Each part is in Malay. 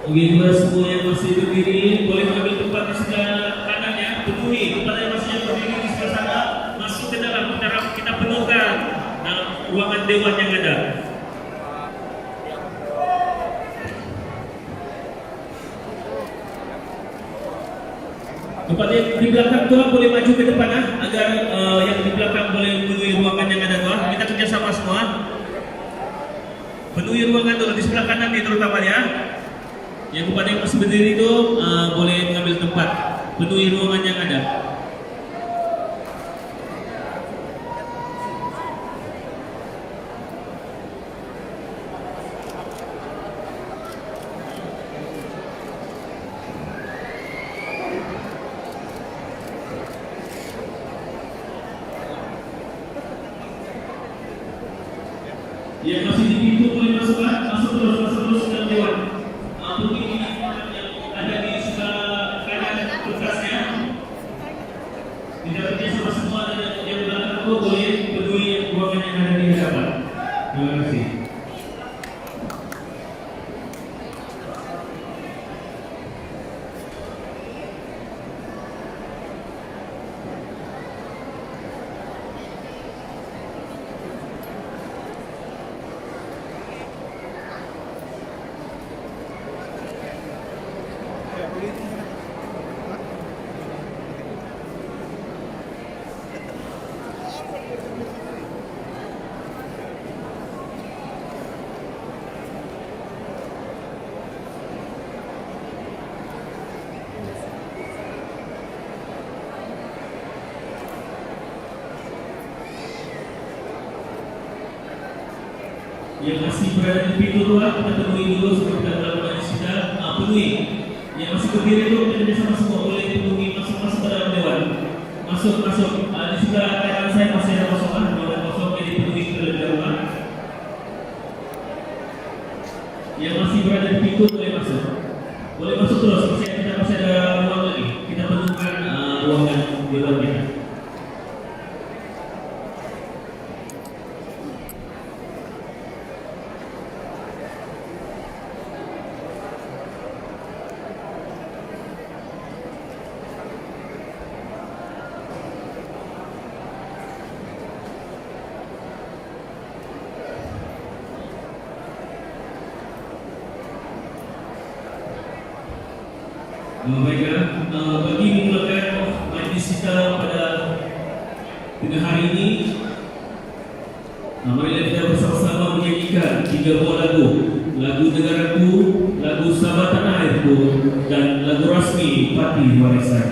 Oke, buat semua yang masih berdiri, boleh mengambil tempat di sebelah kanan ya. Penuhi tempat yang masih yang berdiri di sebelah sana. Masuk ke dalam, kita penuhkan ruangan dewan yang ada. Tempat yang di belakang tuan boleh maju ke depan agar yang di belakang boleh memenuhi ruangan yang ada tuan. Kita kerjasama semua. Penuhi ruangan dulu di sebelah kanan nih terutama ya. Yang kepada yang masih berdiri itu boleh mengambil tempat, penuhi ruangan yang ada. Yang masih di pintu boleh masuk terus ke dewan. Mungkin yang ada di sebelah kanan kertasnya. Kita kerja sama semua dan yang belakang itu boleh peduli ruangan yang ada di hadapan. Terima kasih. Yang masih berada di pintu luar kita penuhi dulu sebelum kita melakukan sidang. Penuhi. Yang masih berdiri itu kita bersama semua boleh penuhi masuk ke dalam dewan. Masuk. Di sebelah kanan saya masih ada kosongan, ruangan kosong jadi penuhi terlebih dahulu. Yang masih berada di pintu boleh masuk. Boleh masuk terus. Masih ada ruang lagi. Kita penuhkan ruangan dewan kita. Baiklah, bagi memulakan majlis kita pada hari ini, marilah kita bersama-sama menyanyikan 3 buah lagu Negaraku, lagu Sabah Tanah Airku, dan lagu rasmi Pati Warisan.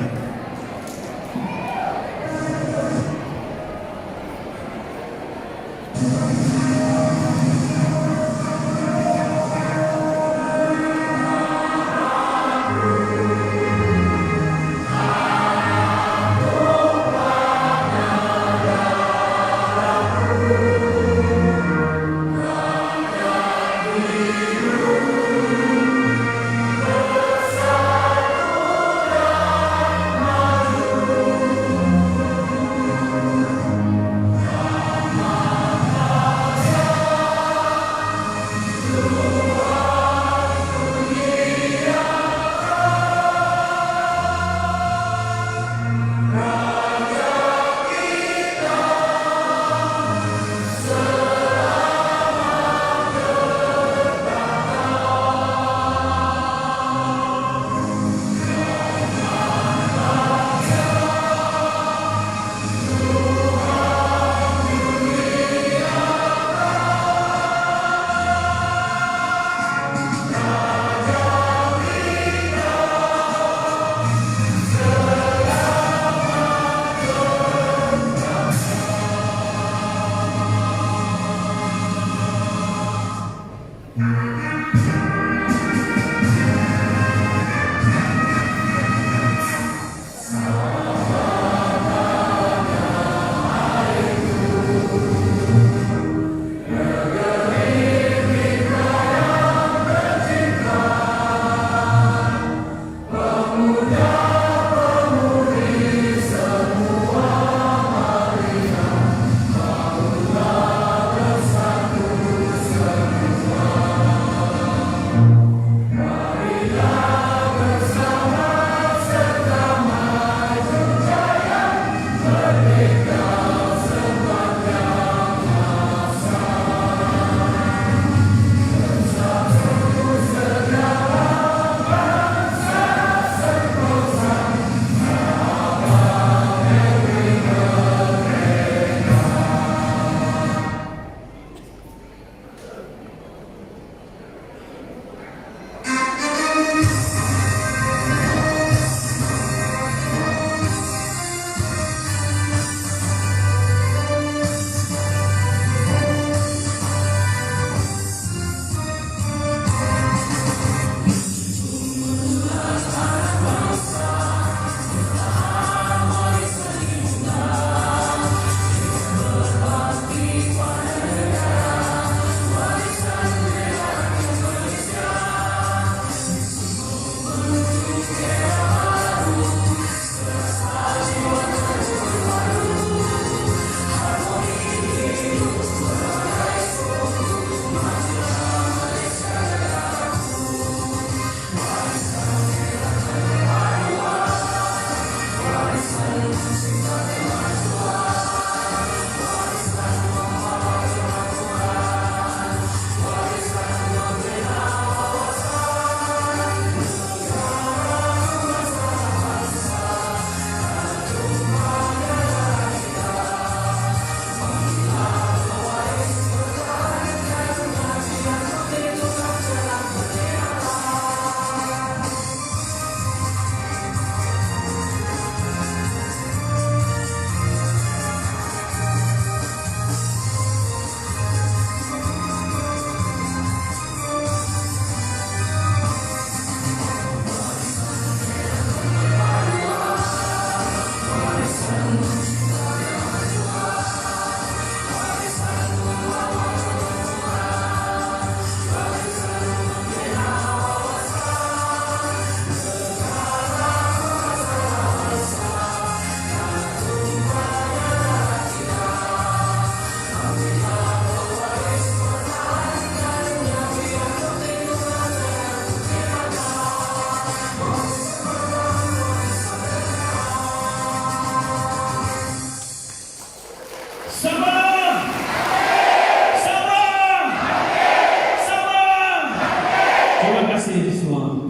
Terima kasih semua.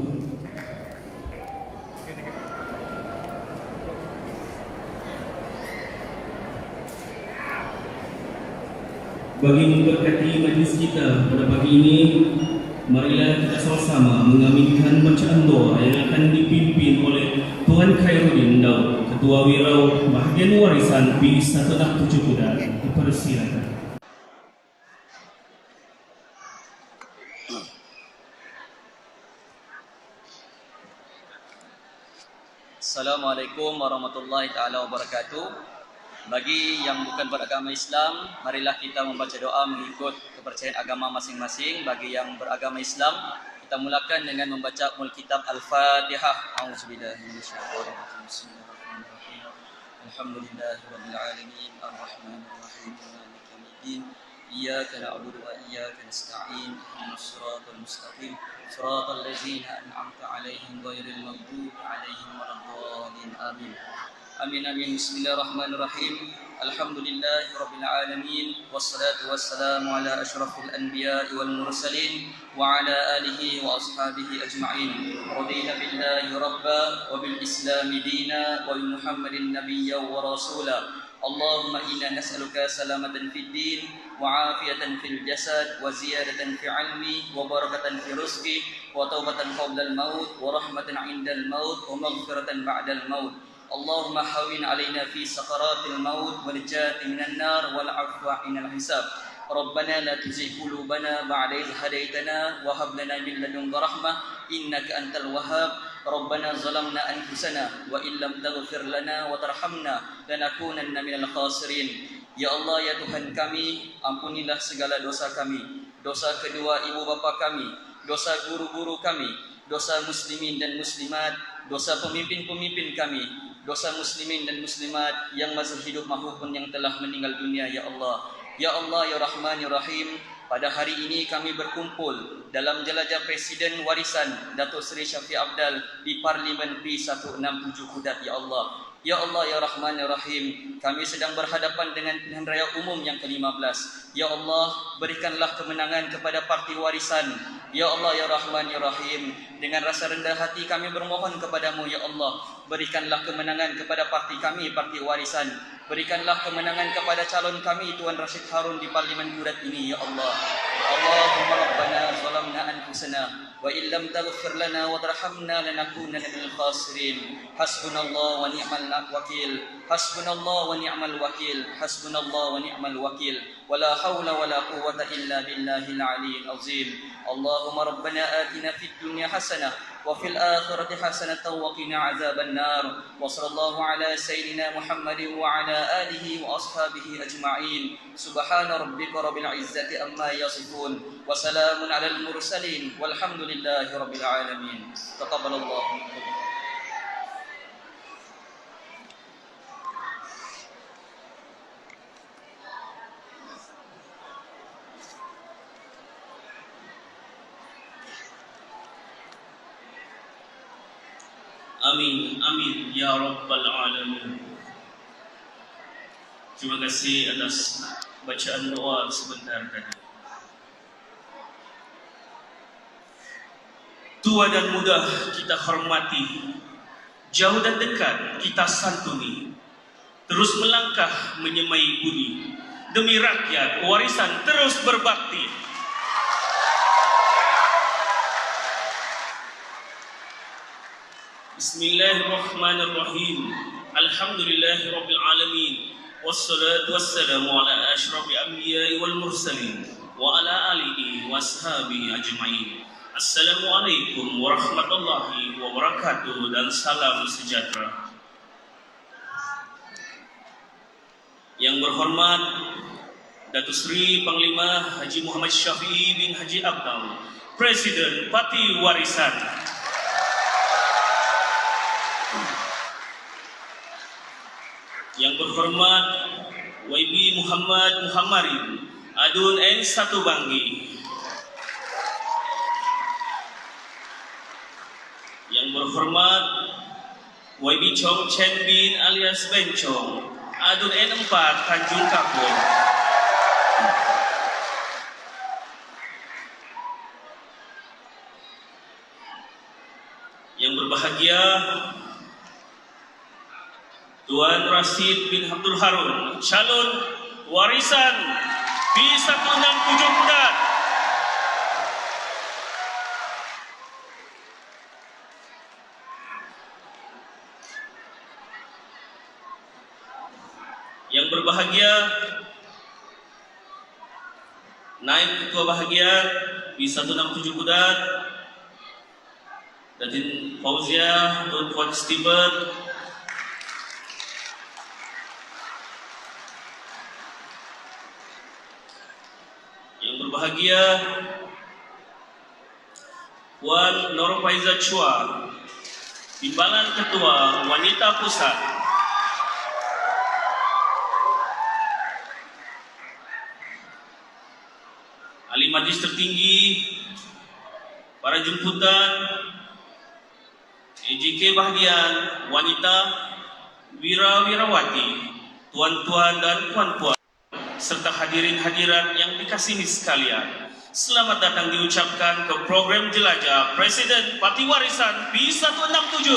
Bagi memberkati majlis kita pada pagi ini, marilah kita sama-sama mengaminkan bacaan doa yang akan dipimpin oleh Tuan Khairuddin Daud, Ketua Wirau Bahagian Warisan P1 7 Kuda. Dipersilakan. Assalamualaikum warahmatullahi taala wabarakatuh. Bagi yang bukan beragama Islam, marilah kita membaca doa mengikut kepercayaan agama masing-masing. Bagi yang beragama Islam, kita mulakan dengan membaca Kitab Al-Fatihah. A'udzubillahi minasyaitonir rajim. Bismillahirrahmanirrahim. Alhamdulillahirabbil alamin, arrahmanirrahim, maliki yaumiddin. Iyyaka na'budu wa iyyaka nasta'in. Ihdinas siratal mustaqim. Siratal ladzina an'amta 'alaihim ghairil maghdubi 'alaihim waladdallin. Amin. Amin amin. Bismillahirrahmanirrahim. Alhamdulillahirabbil alamin wassalatu wassalamu ala asyrafil anbiya'i wal mursalin wa ala alihi wa ashabihi ajma'in. Radina billahi rabba wa bil islami dina wa bi Muhammadin nabiyya wa rasula. Allahumma inna nas'aluka salamatan fid din wa afiyatan fil jasad wa ziyadatan fi ilmi wa barakatan fi rizqi wa taubatan qabla al maut wa rahmatan 'inda al maut wa maghfiratan ba'da al maut. Allahumma hawin alaina fi sakaratil maut wal jati minan nar wal afwa inal hisab. Rabbana la tuzigh qulubana ba'da idh hadaitana wa hab lana min ladunka rahmah innaka antal wahhab. Rabbana zalamna anfusana wa illam taghfir lana wa tarhamna lanakunanna minal khasirin. Ya Allah, ya Tuhan kami, ampunilah segala dosa kami, dosa kedua ibu bapa kami, dosa guru-guru kami, dosa muslimin dan muslimat, dosa pemimpin-pemimpin kami, dosa muslimin dan muslimat yang masih hidup maupun yang telah meninggal dunia. Ya Allah, ya Allah, ya Rahman, ya Rahim. Pada hari ini kami berkumpul dalam jelajah Presiden Warisan Datuk Seri Syafiq Abdal di Parlimen P167 Kudat. Ya Allah, ya Allah, ya Rahman, ya Rahim. Kami sedang berhadapan dengan pilihan raya umum yang ke-15. Ya Allah, berikanlah kemenangan kepada Parti Warisan. Ya Allah, ya Rahman, ya Rahim. Dengan rasa rendah hati kami bermohon kepadamu, ya Allah, berikanlah kemenangan kepada parti kami, Parti Warisan. Berikanlah kemenangan kepada calon kami Tuan Rashid Harun di Parlimen Kudat ini, ya Allah. Allahumma rabbana zalamna anfusana wa illam taghfir lana wa tarhamna lanakunanna minal khasirin. Hasbunallah wa ni'mal wakil. Hasbunallah wa ni'mal wakil. Hasbunallah wa ni'mal wakil. Wala haula wala quwwata illa billahil aliyyil azim. Allahumma rabbana atina fid dunya hasanah wa fil akhirati hasanatan wa qina adzaban nar. Wa sallallahu ala sayyidina Muhammadin wa ala alihi wa ashabihi ajma'in. Subhana rabbika rabbil izzati amma yasifun wa salamun alal mursalin walhamdulillahi rabbil alamin. Taqabbalallahu minkum. Amin, amin, ya Rabbal Alamin. Terima kasih atas bacaan doa sebentar tadi. Tua dan muda kita hormati, jauh dan dekat kita santuni, terus melangkah menyemai budi, demi rakyat warisan terus berbakti. Bismillahirrahmanirrahim. Alhamdulillahirabbil alamin. Wassalatu wassalamu ala asyrafil anbiya'i wal mursalin wa ala alihi washabihi ajma'in. Assalamualaikum warahmatullahi wabarakatuh dan salam sejahtera. Yang berhormat Datuk Seri Panglima Haji Muhammad Syafi'i bin Haji Abdal, Presiden Parti Warisan. Yang berhormat YB Muhammad Muhammadin, Adun N1 Bangi. Yang berhormat YB Chong Chen Bin alias Bencong, Adun N4 Tanjung Kapur. Yang berbahagia Tuan Rashid bin Abdul Harun, calon warisan B167 Kudat. Yang berbahagia Naib Ketua Bahagia B167 Kudat, Datin Fauzia Tun Fuad Steven, yang berbahagia Puan Nur Faiza Chua, Timbalan Ketua Wanita Pusat, ahli majlis tertinggi, para jemputan, EJK bahagian, wanita, wira-wirawati, tuan-tuan dan puan-puan, serta hadirin-hadirat yang dikasihi sekalian. Selamat datang diucapkan ke program jelajah Presiden Parti Warisan B167.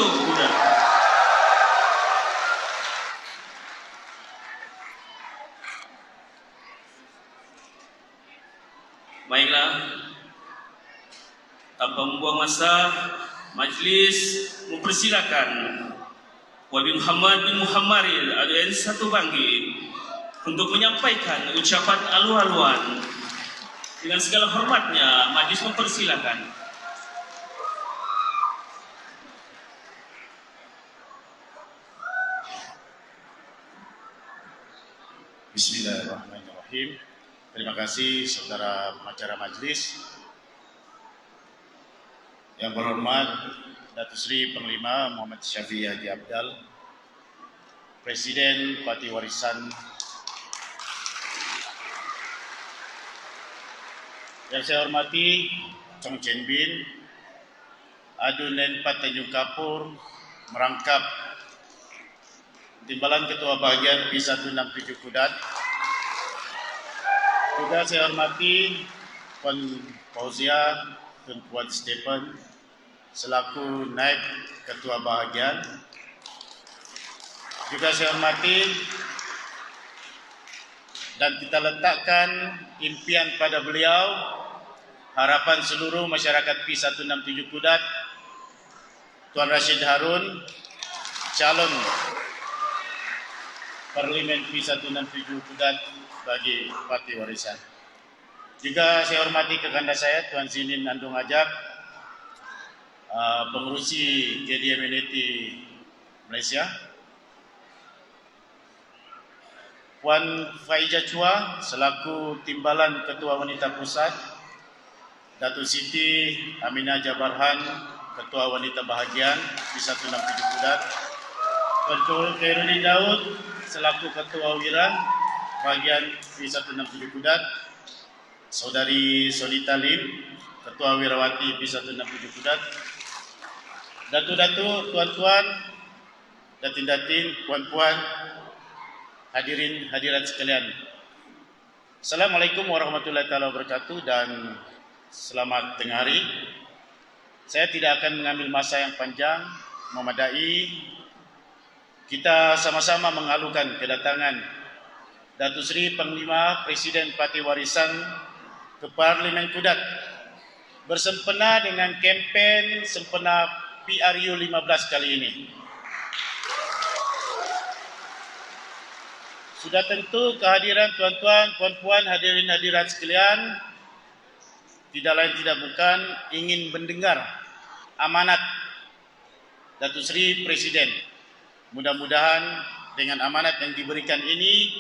Baiklah, tanpa membuang masa, majlis mempersilakan Wabi Muhammad bin Muhammadil ADN 1 Banggi untuk menyampaikan ucapan alu-aluan. Dengan segala hormatnya, majlis mempersilakan. Bismillahirrahmanirrahim. Terima kasih saudara pengacara majlis. Yang berhormat Datuk Seri Panglima Muhammad Syafiee Haji Abdal, Presiden Parti Warisan. Yang saya hormati Chong Chen Bin, Adun Nenpat Tanjung Kapur, merangkap Timbalan Ketua Bahagian B167 Kudat. Juga saya hormati Puan Fauzia Tun Fuad Steven selaku Naib Ketua Bahagian. Juga saya hormati dan kita letakkan impian pada beliau, harapan seluruh masyarakat P167 Kudat, Tuan Rashid Harun, calon Parlimen P167 Kudat bagi Parti Warisan. Juga saya hormati kekanda saya, Tuan Zinin Andung Ajak, pengurusi KDMNT Malaysia, Puan Faiza Chua selaku Timbalan Ketua Wanita Pusat, Datuk Siti Aminah Jabarhan, Ketua Wanita Bahagian B167 Kudat, Tuan Khairudin Daud selaku Ketua Wiran Bahagian B167 Kudat, Saudari Solita Lim, Ketua Wirawati B167 Kudat, Datu-datu, tuan-tuan, datin-datin, puan-puan, hadirin hadirat sekalian. Assalamualaikum warahmatullahi wabarakatuh dan selamat tengah hari. Saya tidak akan mengambil masa yang panjang, memadai. Kita sama-sama mengalukan kedatangan Datuk Seri Panglima Presiden Parti Warisan ke Parlimen Kudat bersempena dengan kempen sempena PRU 15 kali ini. Sudah tentu kehadiran tuan-tuan, puan-puan, hadirin hadirat sekalian tidak lain tidak bukan ingin mendengar amanat Datuk Seri Presiden. Mudah-mudahan dengan amanat yang diberikan ini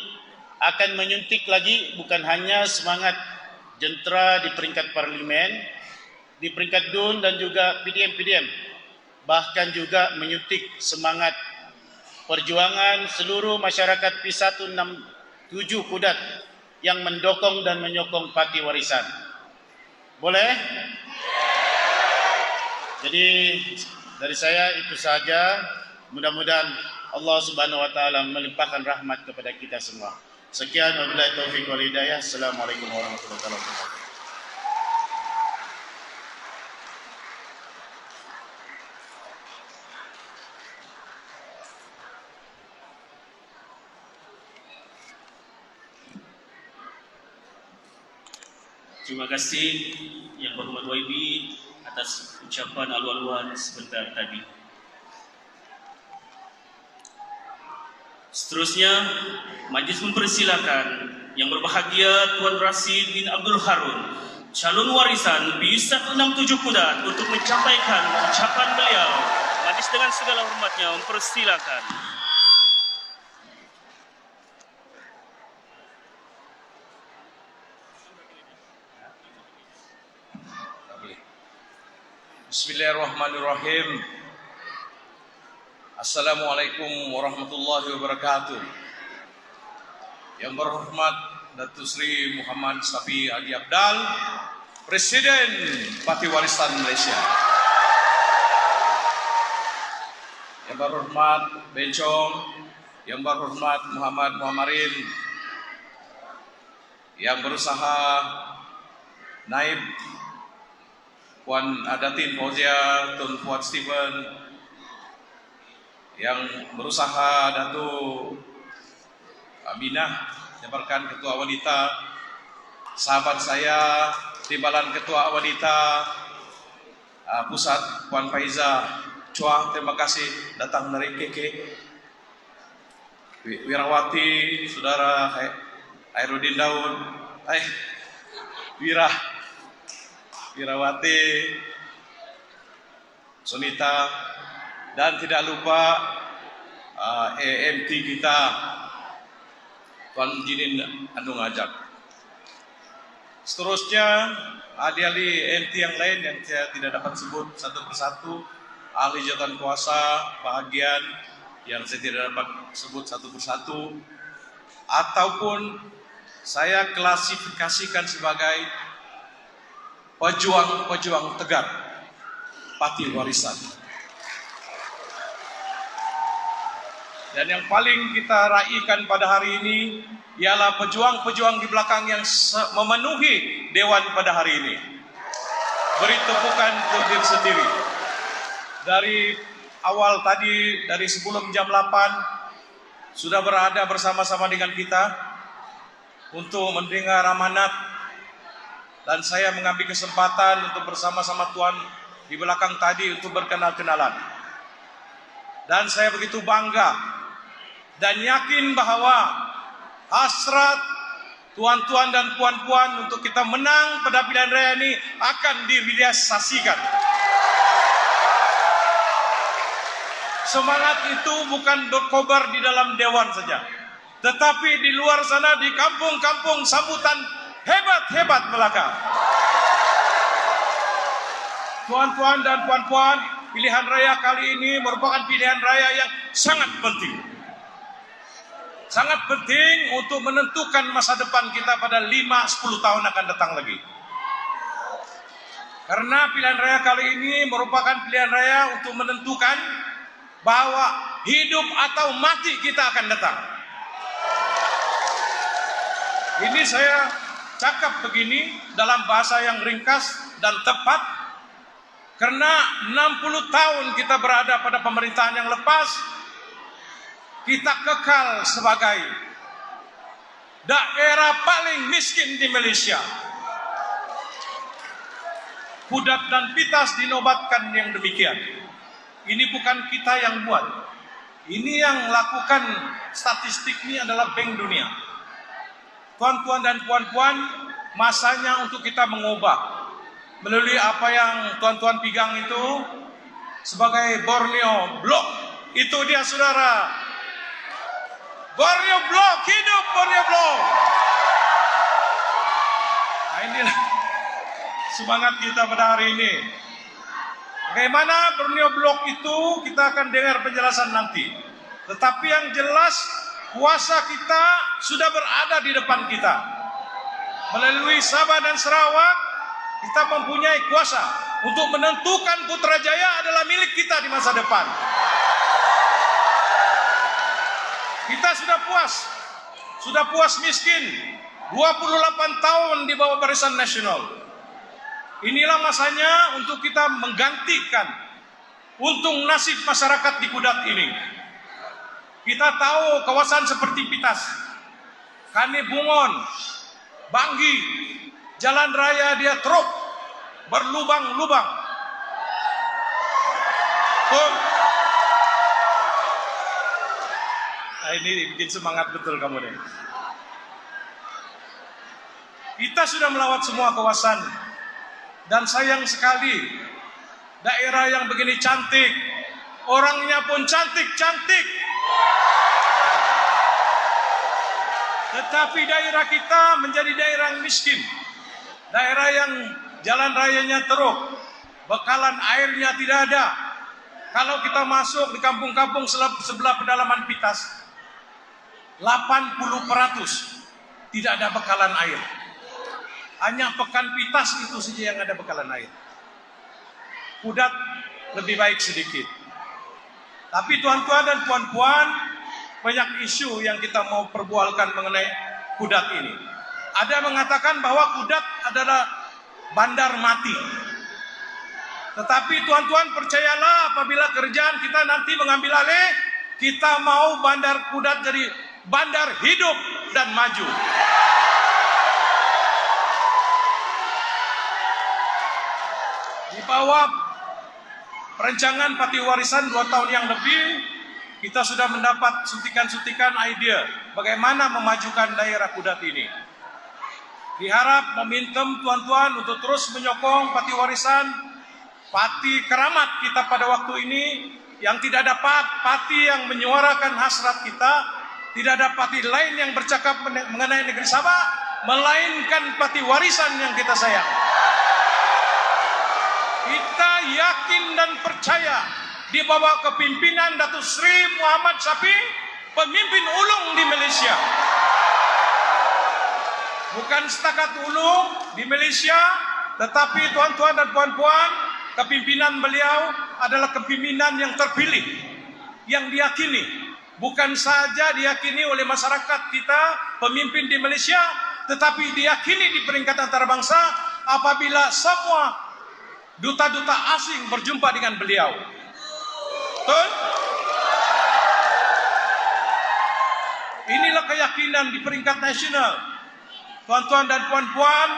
akan menyuntik lagi bukan hanya semangat jentera di peringkat parlimen, di peringkat DUN dan juga PDM, bahkan juga menyuntik semangat perjuangan seluruh masyarakat P167 Kudat yang mendukung dan menyokong Parti Warisan. Boleh? Jadi dari saya itu saja. Mudah-mudahan Allah Subhanahu wa taala melimpahkan rahmat kepada kita semua. Sekian, wabillahi taufiq wal hidayah. Assalamualaikum warahmatullahi wabarakatuh. Terima kasih Yang Berhormat YB atas ucapan alu-aluan sebentar tadi. Seterusnya, majlis mempersilakan Yang Berbahagia Tuan Rasid bin Abdul Harun, calon warisan B167 Kudat, untuk menyampaikan ucapan beliau. Majlis dengan segala hormatnya mempersilakan. Bismillahirrahmanirrahim. Assalamualaikum warahmatullahi wabarakatuh. Yang berhormat Datuk Seri Muhammad Safi Haji Abdal, Presiden Parti Warisan Malaysia. Yang berhormat Bencong, Yang berhormat Muhammad Muhammadin, yang berusaha Naib Puan Adatin Fauzia, Tun Fuad Stephen, yang berusaha Datuk Aminah, Jabatan Ketua Wanita, sahabat saya, Timbalan Ketua Wanita Pusat, Puan Faiza Chua, terima kasih datang dari KK. Wirawati, Saudara Hairudin Daud, Wirawati, Sunita, dan tidak lupa AMT kita, Tuan Jinin Andung Ajak. Seterusnya, ahli-ahli AMT yang lain yang saya tidak dapat sebut satu persatu, ahli jabatan kuasa, bahagian yang saya tidak dapat sebut satu persatu, ataupun saya klasifikasikan sebagai pejuang-pejuang tegar Parti Warisan. Dan yang paling kita raikan pada hari ini ialah pejuang-pejuang di belakang yang memenuhi Dewan pada hari ini. Beri tepukan untuk diri sendiri. Dari awal tadi, dari sebelum jam 8, sudah berada bersama-sama dengan kita untuk mendengar amanat. Dan saya mengambil kesempatan untuk bersama-sama Tuan di belakang tadi untuk berkenal-kenalan. Dan saya begitu bangga dan yakin bahwa hasrat tuan-tuan dan puan-puan untuk kita menang pada pilihan raya ini akan direalisasikan. Semangat itu bukan berkobar di dalam dewan saja, tetapi di luar sana, di kampung-kampung, sambutan hebat-hebat belaka. Tuan-tuan dan puan-puan, pilihan raya kali ini merupakan pilihan raya yang sangat penting. Sangat penting untuk menentukan masa depan kita pada 5-10 tahun akan datang lagi. Karena pilihan raya kali ini merupakan pilihan raya untuk menentukan bahwa hidup atau mati kita akan datang. Ini saya cakap begini dalam bahasa yang ringkas dan tepat, karena 60 tahun kita berada pada pemerintahan yang lepas, kita kekal sebagai daerah paling miskin di Malaysia. Kudat dan Pitas dinobatkan yang demikian. Ini bukan kita yang buat. Ini yang lakukan statistik ini adalah Bank Dunia. Tuan-tuan dan puan-puan, masanya untuk kita mengubah melalui apa yang tuan-tuan pegang itu sebagai Borneo Block. Itu dia, saudara. Borneo Block, hidup Borneo Block. Nah, inilah semangat kita pada hari ini. Bagaimana Borneo Block itu kita akan dengar penjelasan nanti. Tetapi yang jelas, kuasa kita sudah berada di depan kita. Melalui Sabah dan Sarawak, kita mempunyai kuasa untuk menentukan Putrajaya adalah milik kita di masa depan. Kita sudah puas miskin 28 tahun di bawah Barisan Nasional. Inilah masanya untuk kita menggantikan untung nasib masyarakat di Kudat ini. Kita tahu kawasan seperti Pitas, Kane Bungon, Banggi, jalan raya dia teruk, berlubang-lubang. Tuh. Nah, ini bikin semangat betul kamu nih. Kita sudah melawat semua kawasan, dan sayang sekali daerah yang begini cantik, orangnya pun cantik-cantik, tetapi daerah kita menjadi daerah yang miskin, daerah yang jalan rayanya teruk, bekalan airnya tidak ada. Kalau kita masuk di kampung-kampung sebelah pedalaman Pitas, 80% tidak ada bekalan air. Hanya Pekan Pitas itu saja yang ada bekalan air. Kudat lebih baik sedikit. Tapi tuan-tuan dan puan-puan, banyak isu yang kita mau perbualkan mengenai Kudat ini. Ada mengatakan bahwa Kudat adalah bandar mati. Tetapi tuan-tuan percayalah, apabila kerjaan kita nanti mengambil alih, kita mau bandar Kudat jadi bandar hidup dan maju. Di bawah perencangan Patiwarisan 2 tahun yang lebih, kita sudah mendapat suntikan-suntikan ide bagaimana memajukan daerah Kudat ini. Diharap meminta tuan-tuan untuk terus menyokong Patiwarisan, Pati keramat kita pada waktu ini, yang tidak dapat Pati yang menyuarakan hasrat kita, tidak ada Pati lain yang bercakap mengenai negeri Sabah, melainkan Patiwarisan yang kita sayang. Kita yakin dan percaya di bawah kepimpinan Datuk Seri Muhammad Syafie, pemimpin ulung di Malaysia. Bukan setakat ulung di Malaysia, tetapi tuan-tuan dan puan-puan, kepimpinan beliau adalah kepimpinan yang terpilih, yang diyakini. Bukan saja diyakini oleh masyarakat kita, pemimpin di Malaysia, tetapi diyakini di peringkat antarabangsa apabila semua duta-duta asing berjumpa dengan beliau. Betul? Inilah keyakinan di peringkat nasional. Tuan-tuan dan puan-puan,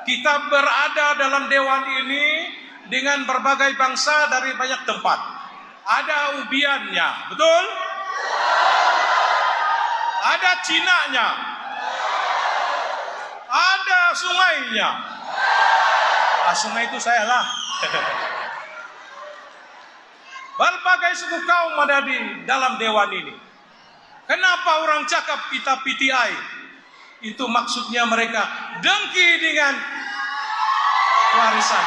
kita berada dalam dewan ini dengan berbagai bangsa dari banyak tempat. Ada ubiannya, betul? Ada Cinanya. Ada sungainya. Sungai itu saya lah. Berbagai suku kaum ada di dalam dewan ini. Kenapa orang cakap kita PTI? Itu maksudnya mereka dengki dengan warisan.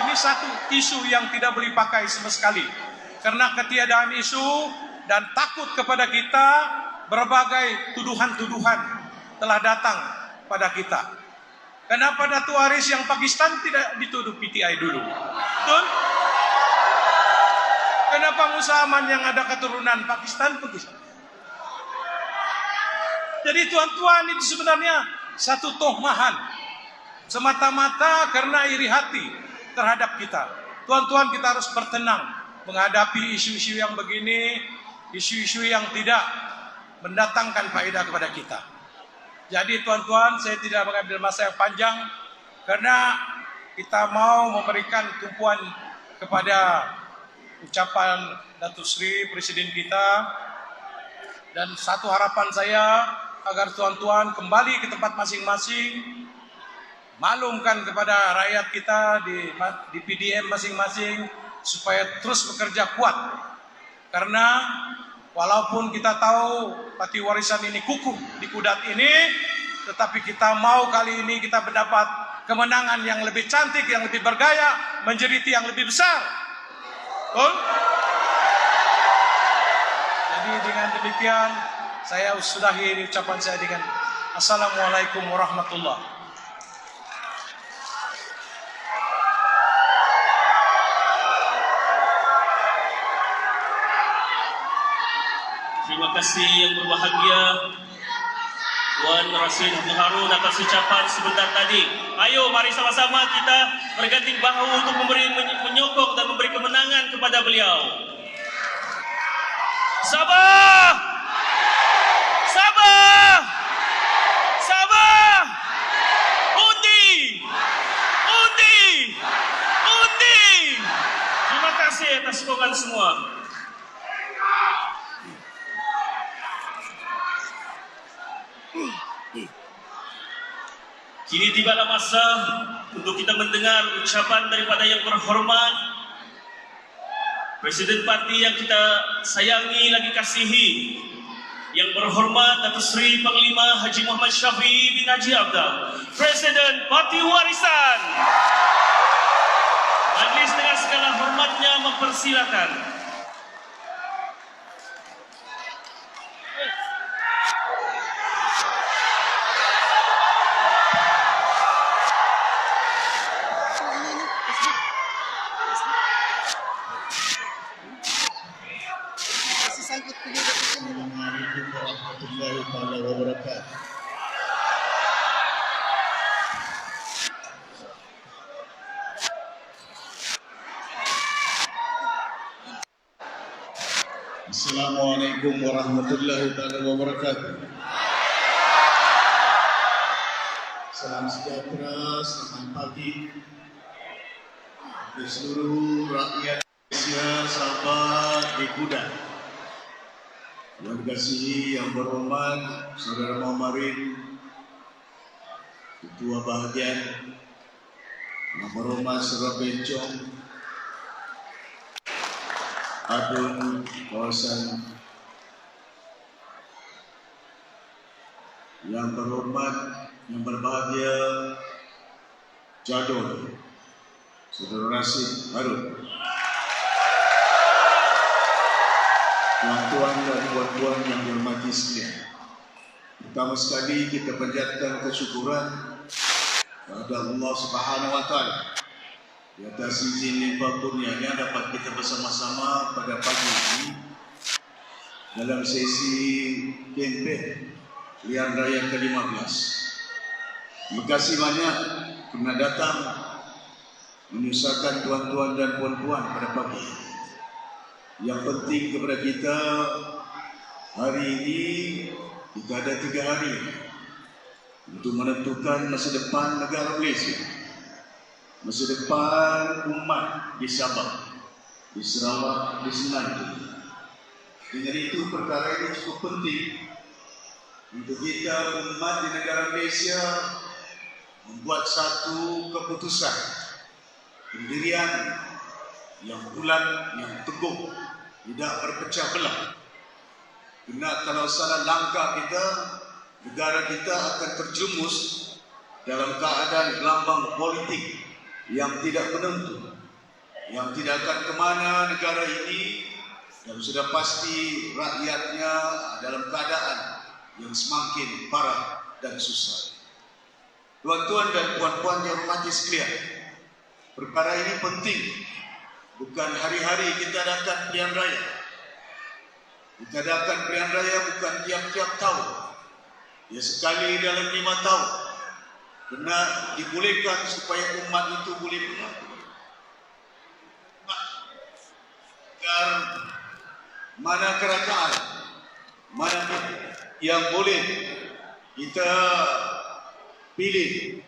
Ini satu isu yang tidak boleh pakai sama sekali. Karena ketiadaan isu dan takut kepada kita, berbagai tuduhan-tuduhan telah datang pada kita. Kenapa Datuk Haris yang Pakistan tidak dituduh PTI dulu? Betul? Kenapa Musa Aman yang ada keturunan Pakistan? Jadi tuan-tuan, itu sebenarnya satu tohmahan. Semata-mata karena iri hati terhadap kita. Tuan-tuan, kita harus bertenang menghadapi isu-isu yang begini, isu-isu yang tidak mendatangkan faedah kepada kita. Jadi tuan-tuan, saya tidak mengambil masa yang panjang karena kita mau memberikan tumpuan kepada ucapan Datuk Seri Presiden kita, dan satu harapan saya agar tuan-tuan kembali ke tempat masing-masing, maklumkan kepada rakyat kita di PDM masing-masing supaya terus bekerja kuat. Karena walaupun kita tahu Patiwarisan ini kukuh di Kudat ini, tetapi kita mau kali ini kita mendapat kemenangan yang lebih cantik, yang lebih bergaya, menjadi yang lebih besar. Betul? Jadi dengan demikian saya sudahi ucapan saya dengan Assalamualaikum warahmatullahi wabarakatuh. Terima kasih yang berbahagia Tuan Rasid Abdul Harun atas ucapan sebentar tadi. Ayo mari sama-sama kita berganding bahu untuk menyokong dan memberi kemenangan kepada beliau. Sabah! Sabah! Sabah! sokongan semua. Kini tibalah masa untuk kita mendengar ucapan daripada yang berhormat Presiden Parti yang kita sayangi lagi kasihi, yang berhormat Datuk Seri Panglima Haji Muhammad Syafiee bin Haji Abdal, Presiden Parti Warisan. Majlis dengan segala hormatnya mempersilakan. Assalamualaikum warahmatullahi wabarakatuh. Assalamualaikum warahmatullahi wabarakatuh. Salam sejahtera, selamat pagi bagi seluruh rakyat Malaysia, sahabat di Kuda. Yang dikasihi, yang berhormat Saudara Muhammadin, Ketua Bahagian, yang berhormat Saudara Bencong, Adun kawasan, yang berhormat, yang berbahagia Jadul, Saudara Rasid Harun, tuan-tuan dan puan-puan yang dihormati sekalian. Pertama sekali kita panjatkan kesyukuran kepada Allah Subhanahu wa taala di atas izin limpah kurnianya dapat kita bersama-sama pada pagi ini dalam sesi kempen Pilihan Raya ke-15. Terima kasih banyak kerana datang menyusakan tuan-tuan dan puan-puan pada pagi ini. Yang penting kepada kita hari ini, kita ada 3 hari untuk menentukan masa depan negara Malaysia, masa depan umat di Sabah, di Sarawak, di Semenanjung. Dengan itu perkara ini cukup penting untuk kita umat di negara Malaysia membuat satu keputusan pendirian yang bulat, yang teguh, tidak berpecah belah. Kerana kalau salah langkah kita, negara kita akan terjumus dalam keadaan gelambang politik yang tidak menentu, yang tidak akan kemana negara ini, dan sudah pasti rakyatnya dalam keadaan yang semakin parah dan susah. Tuan-tuan dan puan-puan yang hormati sekalian, perkara ini penting. Bukan hari-hari kita adakan pilihan raya. Kita adakan pilihan raya bukan tiap-tiap tahun. Ya sekali dalam 5 tahun. Kena dibolehkan supaya umat itu boleh menentu. Agar mana kerajaan, mana yang boleh kita pilih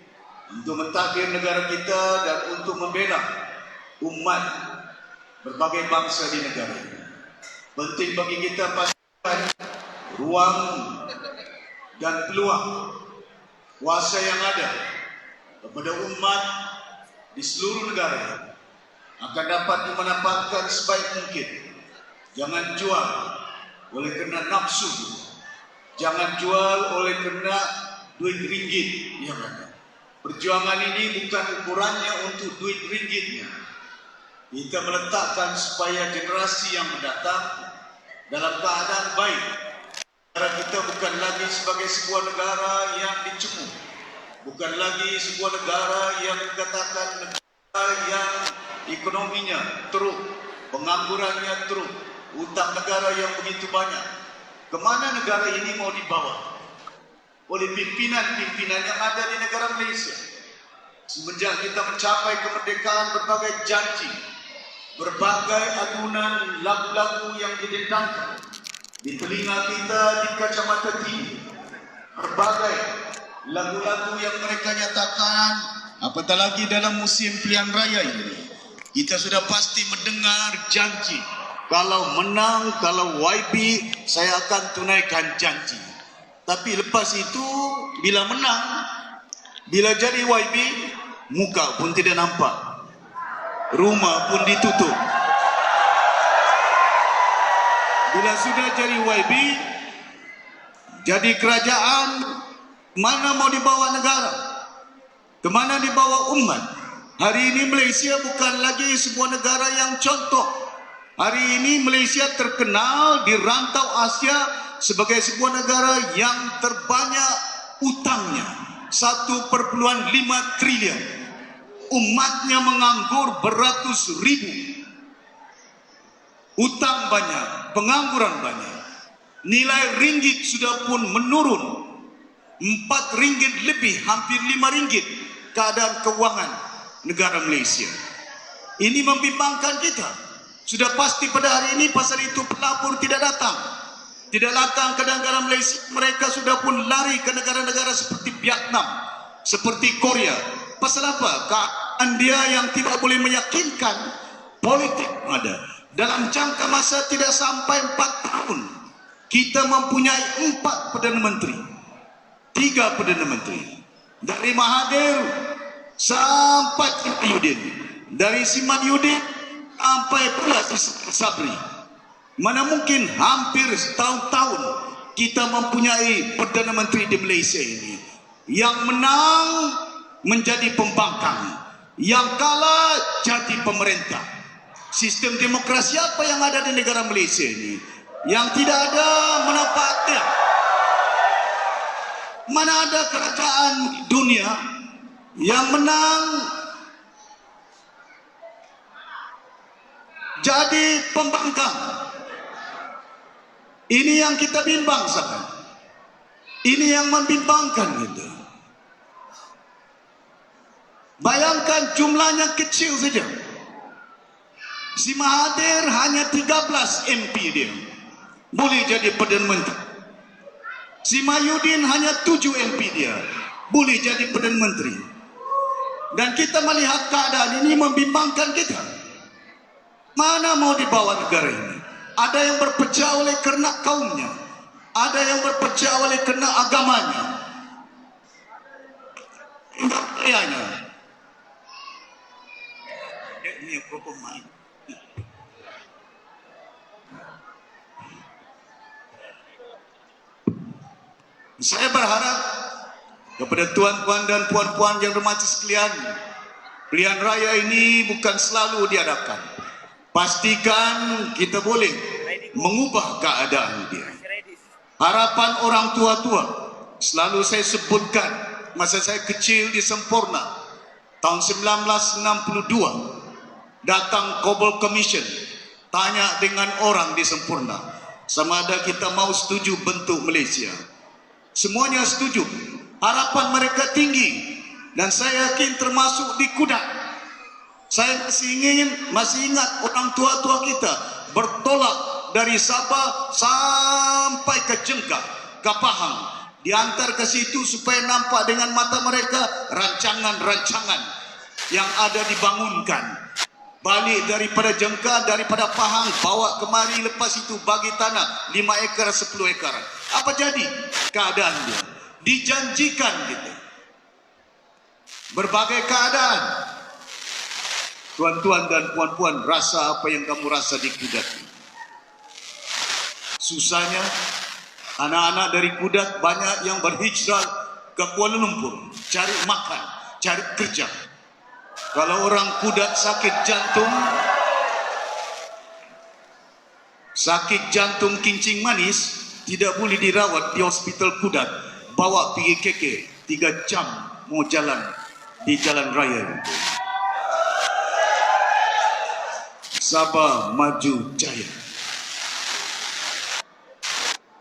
untuk mentadbir negara kita dan untuk membela umat berbagai bangsa di negara ini. Penting bagi kita pastikan ruang dan peluang kuasa yang ada kepada umat di seluruh negara akan dapat dimanfaatkan sebaik mungkin. Jangan jual oleh kerana nafsu, jangan jual oleh kerana duit ringgit yang ada. Perjuangan ini bukan ukurannya untuk duit ringgitnya. Kita meletakkan supaya generasi yang mendatang dalam keadaan baik. Negara kita bukan lagi sebagai sebuah negara yang dicemu, bukan lagi sebuah negara yang dikatakan negara yang ekonominya teruk, penganggurannya teruk, hutang negara yang begitu banyak. Kemana negara ini mau dibawa oleh pimpinan-pimpinan yang ada di negara Malaysia? Semenjak kita mencapai kemerdekaan, berbagai janji, berbagai adunan lagu-lagu yang didendangkan di telinga kita, di kacamata TV, berbagai lagu-lagu yang mereka nyatakan, apatah lagi dalam musim pilihan raya ini, Kita sudah pasti mendengar janji. Kalau menang, kalau YB, saya akan tunaikan janji. Tapi lepas itu, bila menang, bila jadi YB, muka pun tidak nampak. Rumah pun ditutup. Bila sudah jadi YB, jadi kerajaan, mana mau dibawa negara? Kemana dibawa umat? Hari ini Malaysia bukan lagi sebuah negara yang contoh. Hari ini Malaysia terkenal di rantau Asia sebagai sebuah negara yang terbanyak utangnya. 1,5 triliun. Umatnya menganggur beratus ribu. Utang banyak, pengangguran banyak. Nilai ringgit sudah pun menurun. 4 ringgit lebih, hampir 5 ringgit keadaan keuangan negara Malaysia. Ini membimbangkan kita. Sudah pasti pada hari ini pasal itu pelapor tidak datang. Tidak datang ke negara Malaysia. Mereka sudah pun lari ke negara-negara seperti Vietnam, seperti Korea. Pasal apa? Keadaan dia yang tidak boleh meyakinkan. Politik ada. Dalam jangka masa tidak sampai 4 tahun, kita mempunyai 4 Perdana Menteri, 3 Perdana Menteri. Dari Mahathir sampai Simayudin, dari Simayudin sampai pula Sabri. Mana mungkin hampir setahun-tahun kita mempunyai Perdana Menteri di Malaysia ini. Yang menang menjadi pembangkang, yang kalah jadi pemerintah. Sistem demokrasi apa yang ada di negara Malaysia ini? Yang tidak ada manfaatnya. Mana ada kerajaan dunia yang menang jadi pembangkang. Ini yang kita bimbang sahabat. Ini yang membimbangkan kita. Bayangkan jumlahnya kecil saja. Si Mahathir hanya 13 MP dia boleh jadi Perdana Menteri. Si Mayudin hanya 7 MP dia boleh jadi Perdana Menteri. Dan kita melihat keadaan ini membimbangkan kita. Mana mau dibawa negara ini? Ada yang berpecah oleh kerana kaumnya, ada yang berpecah oleh kerana agamanya. Ini proper mind. Saya berharap kepada tuan-tuan dan puan-puan yang bermati sekalian, pilihan raya ini bukan selalu diadakan. Pastikan kita boleh mengubah keadaan dia. Harapan orang tua-tua selalu saya sebutkan masa saya kecil di Semporna tahun 1962, datang Cobble Commission, tanya dengan orang di Semporna sama ada kita mau setuju bentuk Malaysia. Semuanya setuju. Harapan mereka tinggi dan saya yakin termasuk di Kudat. Saya masih ingat orang tua-tua kita bertolak dari Sabah sampai ke Jengkah, ke Pahang, diantar ke situ supaya nampak dengan mata mereka rancangan-rancangan yang ada dibangunkan. Balik daripada Jengkah, daripada Pahang, bawa kemari, lepas itu bagi tanah 5 ekar, 10 ekar. Apa jadi keadaan dia? Dijanjikan gitu. Berbagai keadaan. Tuan-tuan dan puan-puan, rasa apa yang kamu rasa di Kudat? Susahnya, anak-anak dari Kudat banyak yang berhijrah ke Kuala Lumpur, cari makan, cari kerja. Kalau orang Kudat sakit jantung kincing manis, tidak boleh dirawat di hospital Kudat, bawa pergi KK, 3 jam mau jalan di jalan raya itu. Sabah maju jaya.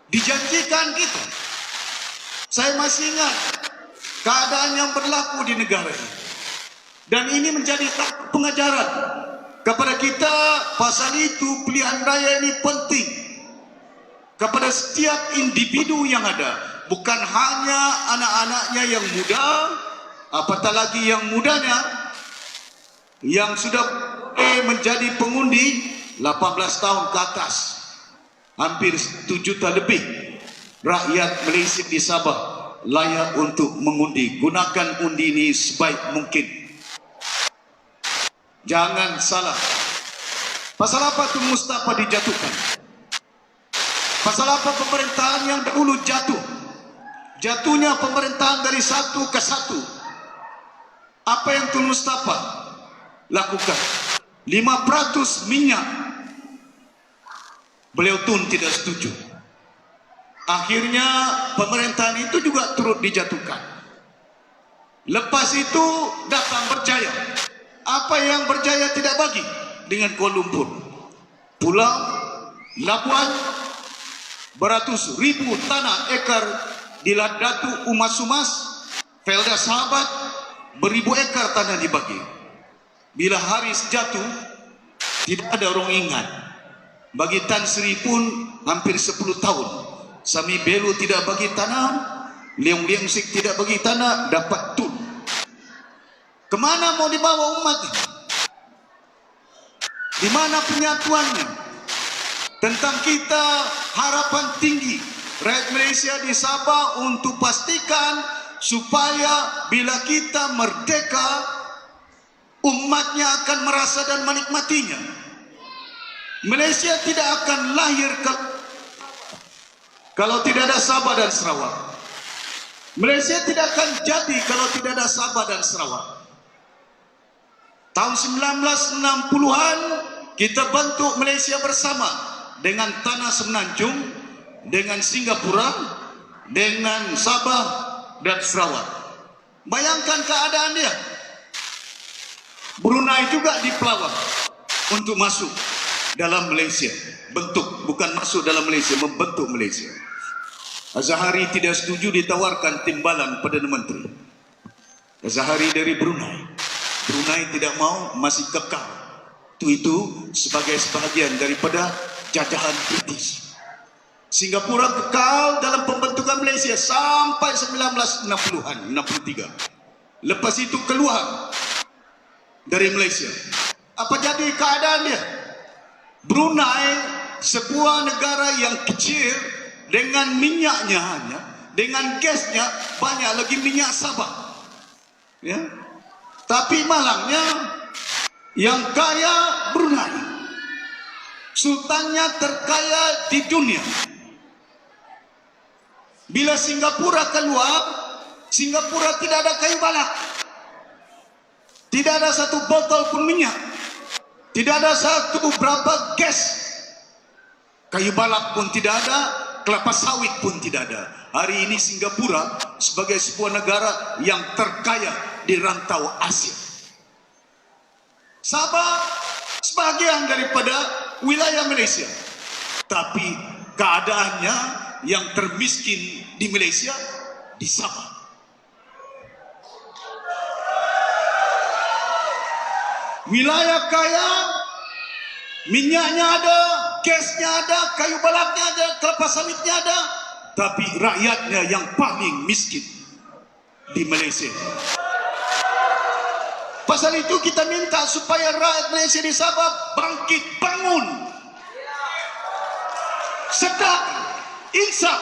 Dijanjikan kita. Saya masih ingat keadaan yang berlaku di negara ini. Dan ini menjadi pengajaran kepada kita. Pasal itu pilihan raya ini penting kepada setiap individu yang ada, bukan hanya anak-anaknya yang muda, apatah lagi yang mudanya yang sudah menjadi pengundi 18 tahun ke atas. Hampir 1 juta lebih rakyat Malaysia di Sabah layak untuk mengundi. Gunakan undi ini sebaik mungkin. Jangan salah. Pasal apa Tun Mustafa dijatuhkan? Pasal apa pemerintahan yang dahulu jatuh? Jatuhnya pemerintahan dari satu ke satu. Apa yang Tun Mustafa lakukan? 5% minyak. Beliau Tun tidak setuju. Akhirnya pemerintahan itu juga turut dijatuhkan. Lepas itu datang Berjaya. Apa yang Berjaya tidak bagi dengan Kuala Lumpur? Pulau, Labuan, beratus ribu tanah ekar di Ladatu Umas Sumas, Felda Sahabat, beribu ekar tanah dibagi. Bila Haris jatuh, tidak ada orang ingat. Bagi Tan Sri pun hampir 10 tahun. Sami Belu tidak bagi tanah, Leong Leong Sik tidak bagi tanah, dapat Tun. Kemana mau dibawa umat ini? Di mana penyatuannya? Tentang kita harapan tinggi rakyat Malaysia di Sabah untuk pastikan supaya bila kita merdeka, umatnya akan merasa dan menikmatinya. Malaysia tidak akan lahir kalau tidak ada Sabah dan Sarawak. Malaysia tidak akan jadi kalau tidak ada Sabah dan Sarawak. Tahun 1960-an kita bentuk Malaysia bersama dengan Tanah Semenanjung, dengan Singapura, dengan Sabah dan Sarawak. Bayangkan keadaan dia. Brunei juga dipelawak untuk masuk dalam Malaysia. Bentuk, bukan masuk dalam Malaysia, membentuk Malaysia. Azhari tidak setuju ditawarkan timbalan Perdana Menteri. Azhari dari Brunei. Brunei tidak mau, masih kekal. Itu sebagai sebahagian daripada jajahan British. Singapura kekal dalam pembentukan Malaysia sampai 1960-an, 63. Lepas itu keluar dari Malaysia. Apa jadi keadaan dia? Brunei, sebuah negara yang kecil dengan minyaknya hanya, dengan gasnya banyak lagi minyak Sabah. Ya. Tapi malangnya yang kaya Brunei. Sultannya terkaya di dunia. Bila Singapura keluar, Singapura tidak ada kayu balak. Tidak ada satu botol pun minyak. Tidak ada satu berapa gas. Kayu balak pun tidak ada, kelapa sawit pun tidak ada. Hari ini Singapura sebagai sebuah negara yang terkaya di rantau Asia. Sabah sebahagian daripada wilayah Malaysia. Tapi keadaannya yang termiskin di Malaysia di Sabah. Wilayah kaya, minyaknya ada, gasnya ada, kayu balaknya ada, kelapa sawitnya ada, tapi rakyatnya yang paling miskin di Malaysia. Pasal itu kita minta supaya rakyat Malaysia di Sabah bangkit, bangun, sedar, insaf.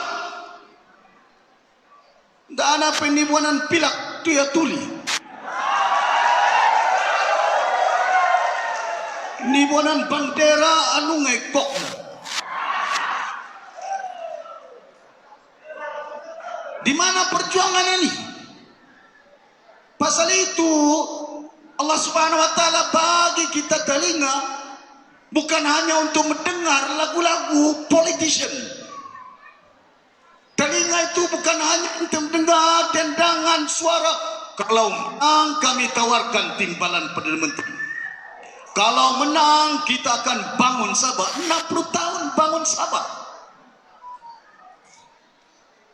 Dana penipuan pilak tu ya tuli. Nibuanan bandera anu ngekok. Di mana perjuangan ini? Pasal itu Allah Subhanahu wa taala bagi kita telinga bukan hanya untuk mendengar lagu-lagu politician. Telinga itu bukan hanya untuk mendengar dendangan suara. Kalau menang kami tawarkan timbalan Perdana Menteri. Kalau menang kita akan bangun Sabah. 60 tahun bangun Sabah.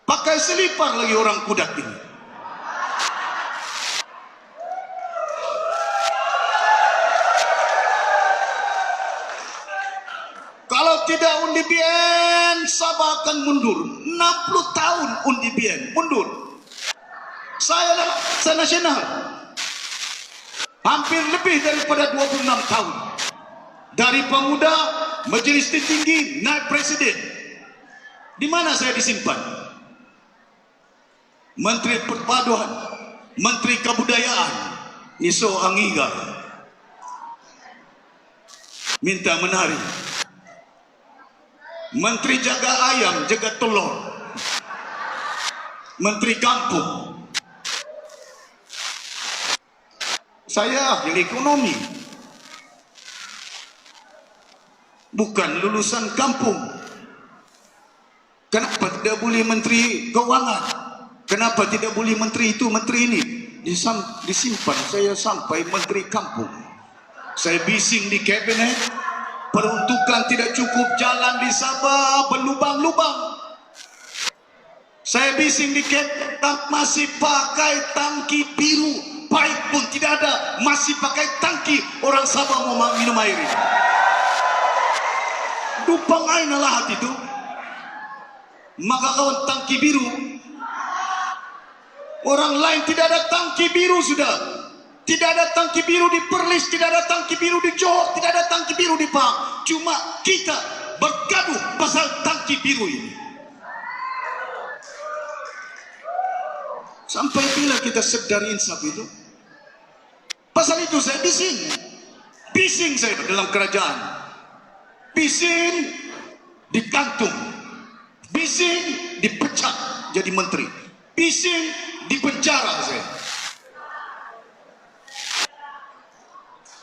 Pakai selipar lagi orang Kudat ini. Kalau tidak undi BN, Sabah akan mundur. 60 tahun undi BN mundur. Saya adalah nasional. Hampir lebih daripada 26 tahun. Dari pemuda, majelis tertinggi, naik presiden. Di mana saya disimpan? Menteri Perpaduan, Menteri Kebudayaan, Niso Angiga. Minta menari. Menteri Jaga Ayam, Jaga Telur. Menteri Kampung. Saya yang ekonomi. Bukan lulusan kampung. Kenapa tidak boleh Menteri Keuangan? Kenapa tidak boleh Menteri itu, Menteri ini? Disimpan saya sampai Menteri Kampung. Saya bising di kabinet. Peruntukan tidak cukup, jalan di Sabah berlubang-lubang. Saya bising di kabinet, masih pakai tangki biru. Baik pun tidak ada, masih pakai tangki. Orang Sabah mau minum air ini. Dupang aina lahat itu. Maka kawan tangki biru. Orang lain tidak ada tangki biru sudah. Tidak ada tangki biru di Perlis, tidak ada tangki biru di Johor, tidak ada tangki biru di Pahang. Cuma kita bergaduh pasal tangki biru ini. Sampai bila kita sedar insaf itu? Pasal itu saya bising. Bising saya dalam kerajaan. Bising dikantung, bising dipecat jadi menteri, bising dipenjara saya.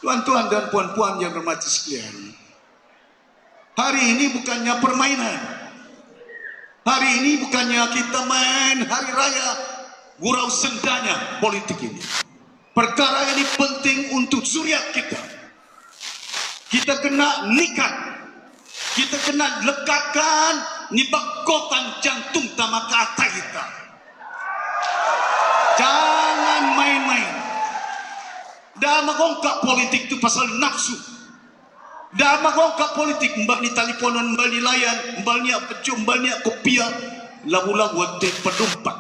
Tuan-tuan dan puan-puan yang bermati sekalian, hari ini bukannya permainan. Hari ini bukannya kita main hari raya gurau sendanya politik ini. Perkara ini penting untuk zuriat kita. Kita kena nikat. Kita kena lekatkan nibakotan jantung tamaka kita. Jangan main-main. Dah magongkak politik tu pasal nafsu. Dah magongkak politik mbak ni teleponan, mbak ni layan, mbak ni pecum, mbak ni kopia, labu-labu ate pedumpat.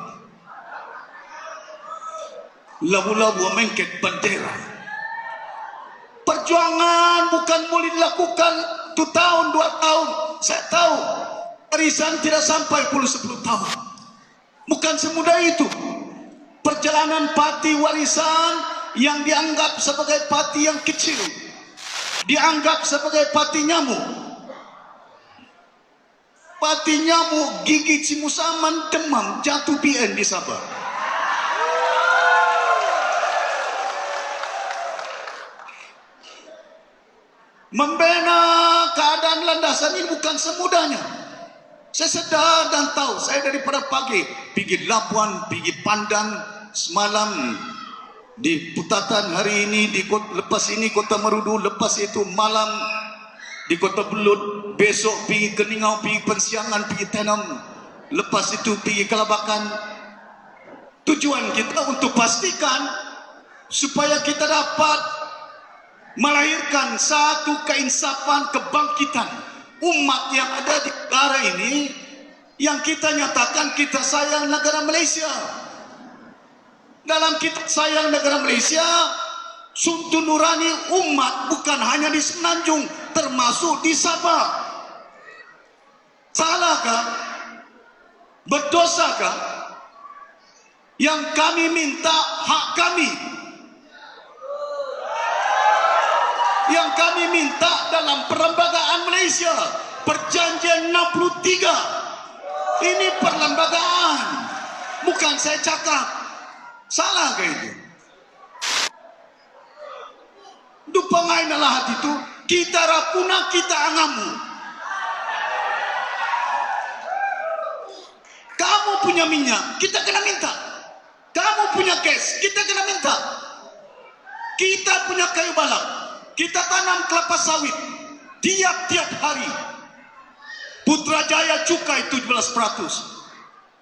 Labu-labu mengket bendera. Perjuangan bukan boleh dilakukan 1 tahun, 2 tahun. Saya tahu warisan tidak sampai 10 tahun. Bukan semudah itu. Perjalanan parti warisan yang dianggap sebagai parti yang kecil, dianggap sebagai parti nyamuk. Parti nyamuk gigit si Musaman, demam, jatuh PN di Sabah. Membina keadaan landasan ini bukan semudahnya. Saya sedar dan tahu. Saya daripada pagi pergi Labuan, pergi Pandan, semalam di Putatan, hari ini di lepas ini Kota Marudu, lepas itu malam di Kota Belud, besok pergi Keningau, pergi Pensiangan, pergi Tenam, lepas itu pergi Kelabakan. Tujuan kita untuk pastikan supaya kita dapat melahirkan satu keinsafan, kebangkitan umat yang ada di negara ini, yang kita nyatakan kita sayang negara Malaysia. Dalam kita sayang negara Malaysia, sumber nurani umat bukan hanya di Semenanjung, termasuk di Sabah. Salahkah? Berdosakah? Yang kami minta hak kami, yang kami minta dalam perlembagaan Malaysia, Perjanjian 63. Ini perlembagaan, bukan saya cakap. Salah ke itu? Dupangai nalah itu, kita rapuna, kita angamu. Kamu punya minyak, kita kena minta. Kamu punya gas, kita kena minta. Kita punya kayu balak, kita tanam kelapa sawit tiap-tiap hari. Putrajaya cukai 17%.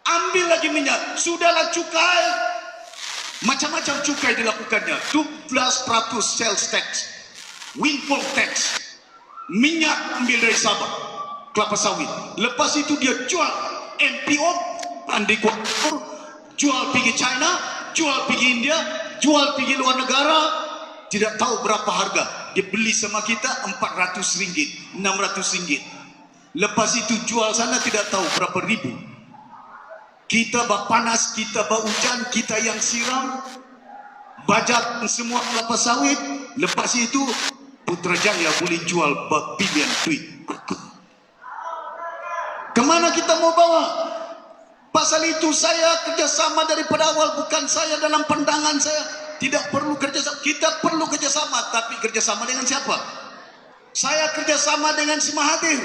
Ambil lagi minyak, sudahlah cukai. Macam-macam cukai dilakukannya. 12% sales tax, windfall tax. Minyak ambil dari Sabah, kelapa sawit. Lepas itu dia jual MPO, andi kuatur, jual pergi China, jual pergi India, jual pergi luar negara. Tidak tahu berapa harga. dia beli sama kita RM400, RM600. Lepas itu jual sana tidak tahu berapa ribu. Kita panas, kita hujan, kita yang siram, bajak semua kelapa sawit. Lepas itu Putrajaya boleh jual berbilion duit. Kemana kita mau bawa? Pasal itu saya kerjasama daripada awal, bukan saya dalam pandangan saya tidak perlu kerjasama. Kita perlu kerjasama, tapi kerjasama dengan siapa? Saya kerjasama dengan si Mahathir.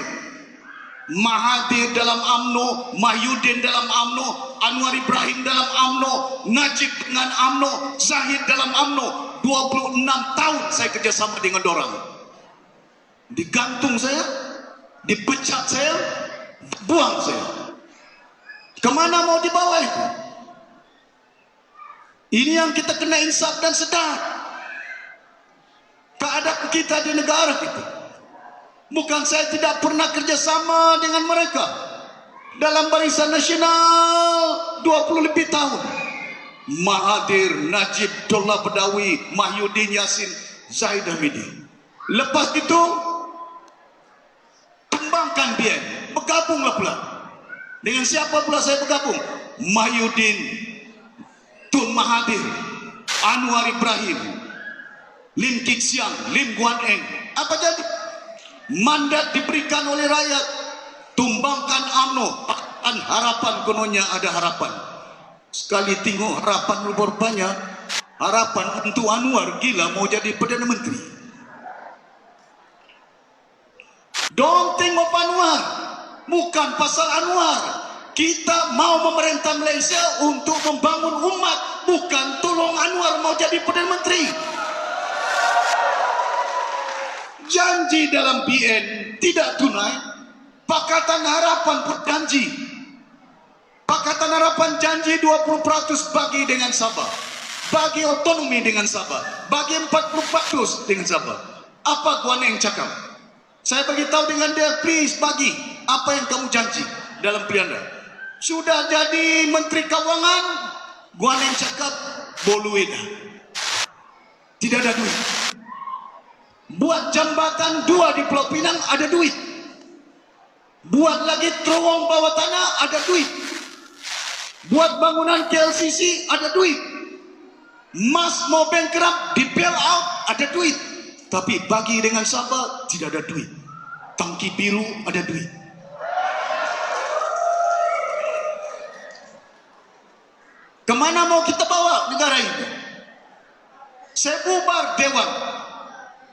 Mahathir dalam UMNO, Mahyudin dalam UMNO, Anwar Ibrahim dalam UMNO, Najib dengan UMNO, Zahid dalam UMNO. 26 tahun saya kerjasama dengan dorang. Digantung saya, dipecat saya, buang saya. Kemana mau dibawa itu? Ini yang kita kena insaf dan sedar. Keadaan kita di negara kita. Bukan saya tidak pernah kerjasama dengan mereka. Dalam Barisan Nasional 20 lebih tahun. Mahathir, Najib, Abdullah Badawi, Mahyudin Yassin, Zahid Hamidi. Lepas itu kembangkan BN, bergabunglah pula. Dengan siapa pula saya bergabung? Mahyudin, Tun Mahathir, Anwar Ibrahim, Lim Kik Siang, Lim Guan Eng. Apa jadi? Mandat diberikan oleh rakyat, tumbangkan UMNO, dan harapan kononnya ada harapan. Sekali tengok harapan luar banyak, harapan untuk Anwar gila mau jadi Perdana Menteri. Don't think of Anwar, bukan pasal Anwar. Kita mau memerintah Malaysia untuk membangun umat, bukan tolong Anwar mau jadi Perdana Menteri. Janji dalam BN tidak tunai. Pakatan Harapan berjanji. Pakatan Harapan janji 20% bagi dengan Sabah, bagi otonomi dengan Sabah, bagi 40% dengan Sabah. Apa Guan Eng cakap? Saya beritahu dengan dia, please bagi apa yang kamu janji dalam pilihan raya. Sudah jadi Menteri Keuangan, Guan Eng cakap boleh dah, tidak ada duit. Buat jambatan 2 di Pulau Pinang ada duit. Buat lagi terowong bawah tanah ada duit. Buat bangunan KLCC ada duit. Mas mau bankrupt di bail out ada duit. Tapi bagi dengan Sabah tidak ada duit. Tangki biru ada duit. Kemana mau kita bawa negara ini? Saya bubar Dewan.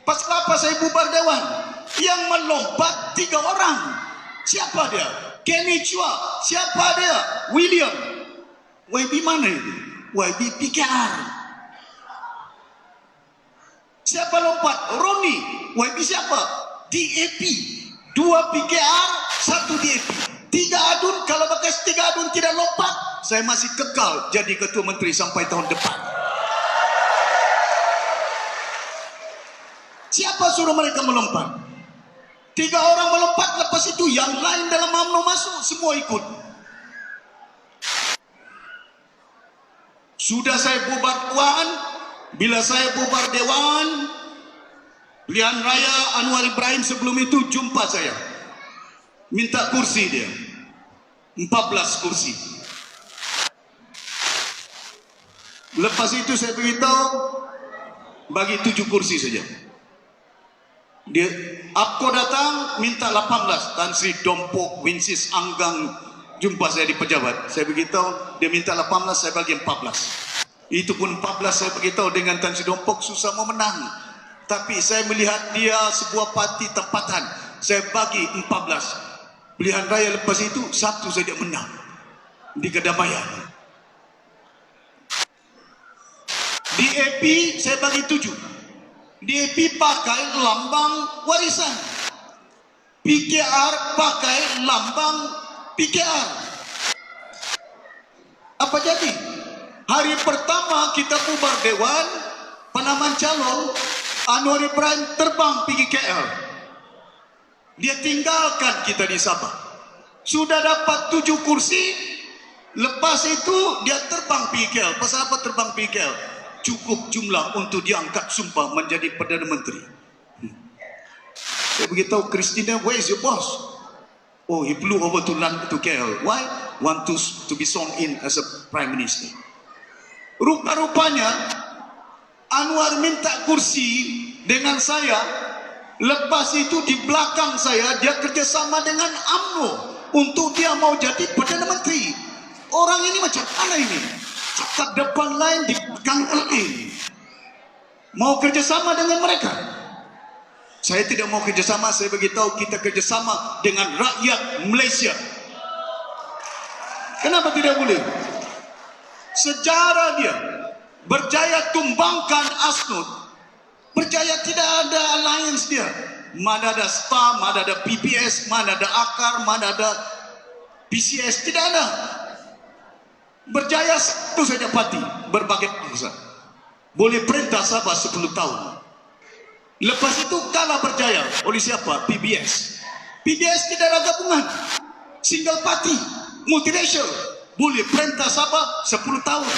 Pasal apa saya bubar Dewan? Yang melompat 3 orang. Siapa dia? Kenny Chua. Siapa dia? William. YB mana itu? YB PKR. Siapa lompat? Roni. YB siapa? DAP. 2 PKR, 1 DAP. 3 adun. Kalau bekas 3 adun tidak lompat, saya masih kekal jadi ketua menteri sampai tahun depan. Siapa suruh mereka melompat? 3 orang melompat, lepas itu yang lain dalam UMNO masuk, semua ikut. Sudah saya bubar Dewan, bila saya bubar Dewan, pilihan raya Anwar Ibrahim sebelum itu jumpa saya. Minta kursi dia. 14 kursi. Lepas itu saya beritahu, bagi 7 kursi saja. Dia APCO datang minta 18. Tan Sri Dompok Winsis Anggang jumpa saya di pejabat. Saya beritahu dia minta 18, saya bagi 14. Itu pun 14 saya beritahu dengan Tan Sri Dompok susah mau menang. Tapi saya melihat dia sebuah parti tempatan, saya bagi 14. Pilihan raya lepas itu 1 saja menang di Kedamaian. DAP saya bagi 7. DAP pakai lambang warisan, PKR pakai lambang PKR. Apa jadi? Hari pertama kita bubar Dewan, penamaan calon, Anwar Ibrahim terbang pergi KL. Dia tinggalkan kita di Sabah. Sudah dapat 7 kursi, lepas itu dia terbang pergi KL. Pasal apa terbang pergi KL? Cukup jumlah untuk diangkat sumpah menjadi Perdana Menteri. Saya beritahu Christina, where is your boss? Oh, he flew over to London, to KL. Why? Want to be sworn in as a prime minister. Rupa-rupanya Anwar minta kursi dengan saya. Lepas itu di belakang saya dia kerjasama dengan UMNO untuk dia mau jadi Perdana Menteri. Orang ini macam mana ini? Cakap depan lain, di belakang lain. Mau kerjasama dengan mereka? Saya tidak mau kerjasama. Saya beritahu kita kerjasama dengan rakyat Malaysia. Kenapa tidak boleh? Sejarah dia berjaya tumbangkan ASNUD, berjaya tidak ada alliance dia. Mana ada STAR, mana ada PPS, mana ada AKAR, mana ada PCS, tidak ada. Berjaya satu saja parti, berbagai bangsa. Boleh perintah Sabah 10 tahun. Lepas itu kalah berjaya oleh siapa? PBS. PBS tidak ada gabungan, single party, multiracial. Boleh perintah Sabah 10 tahun.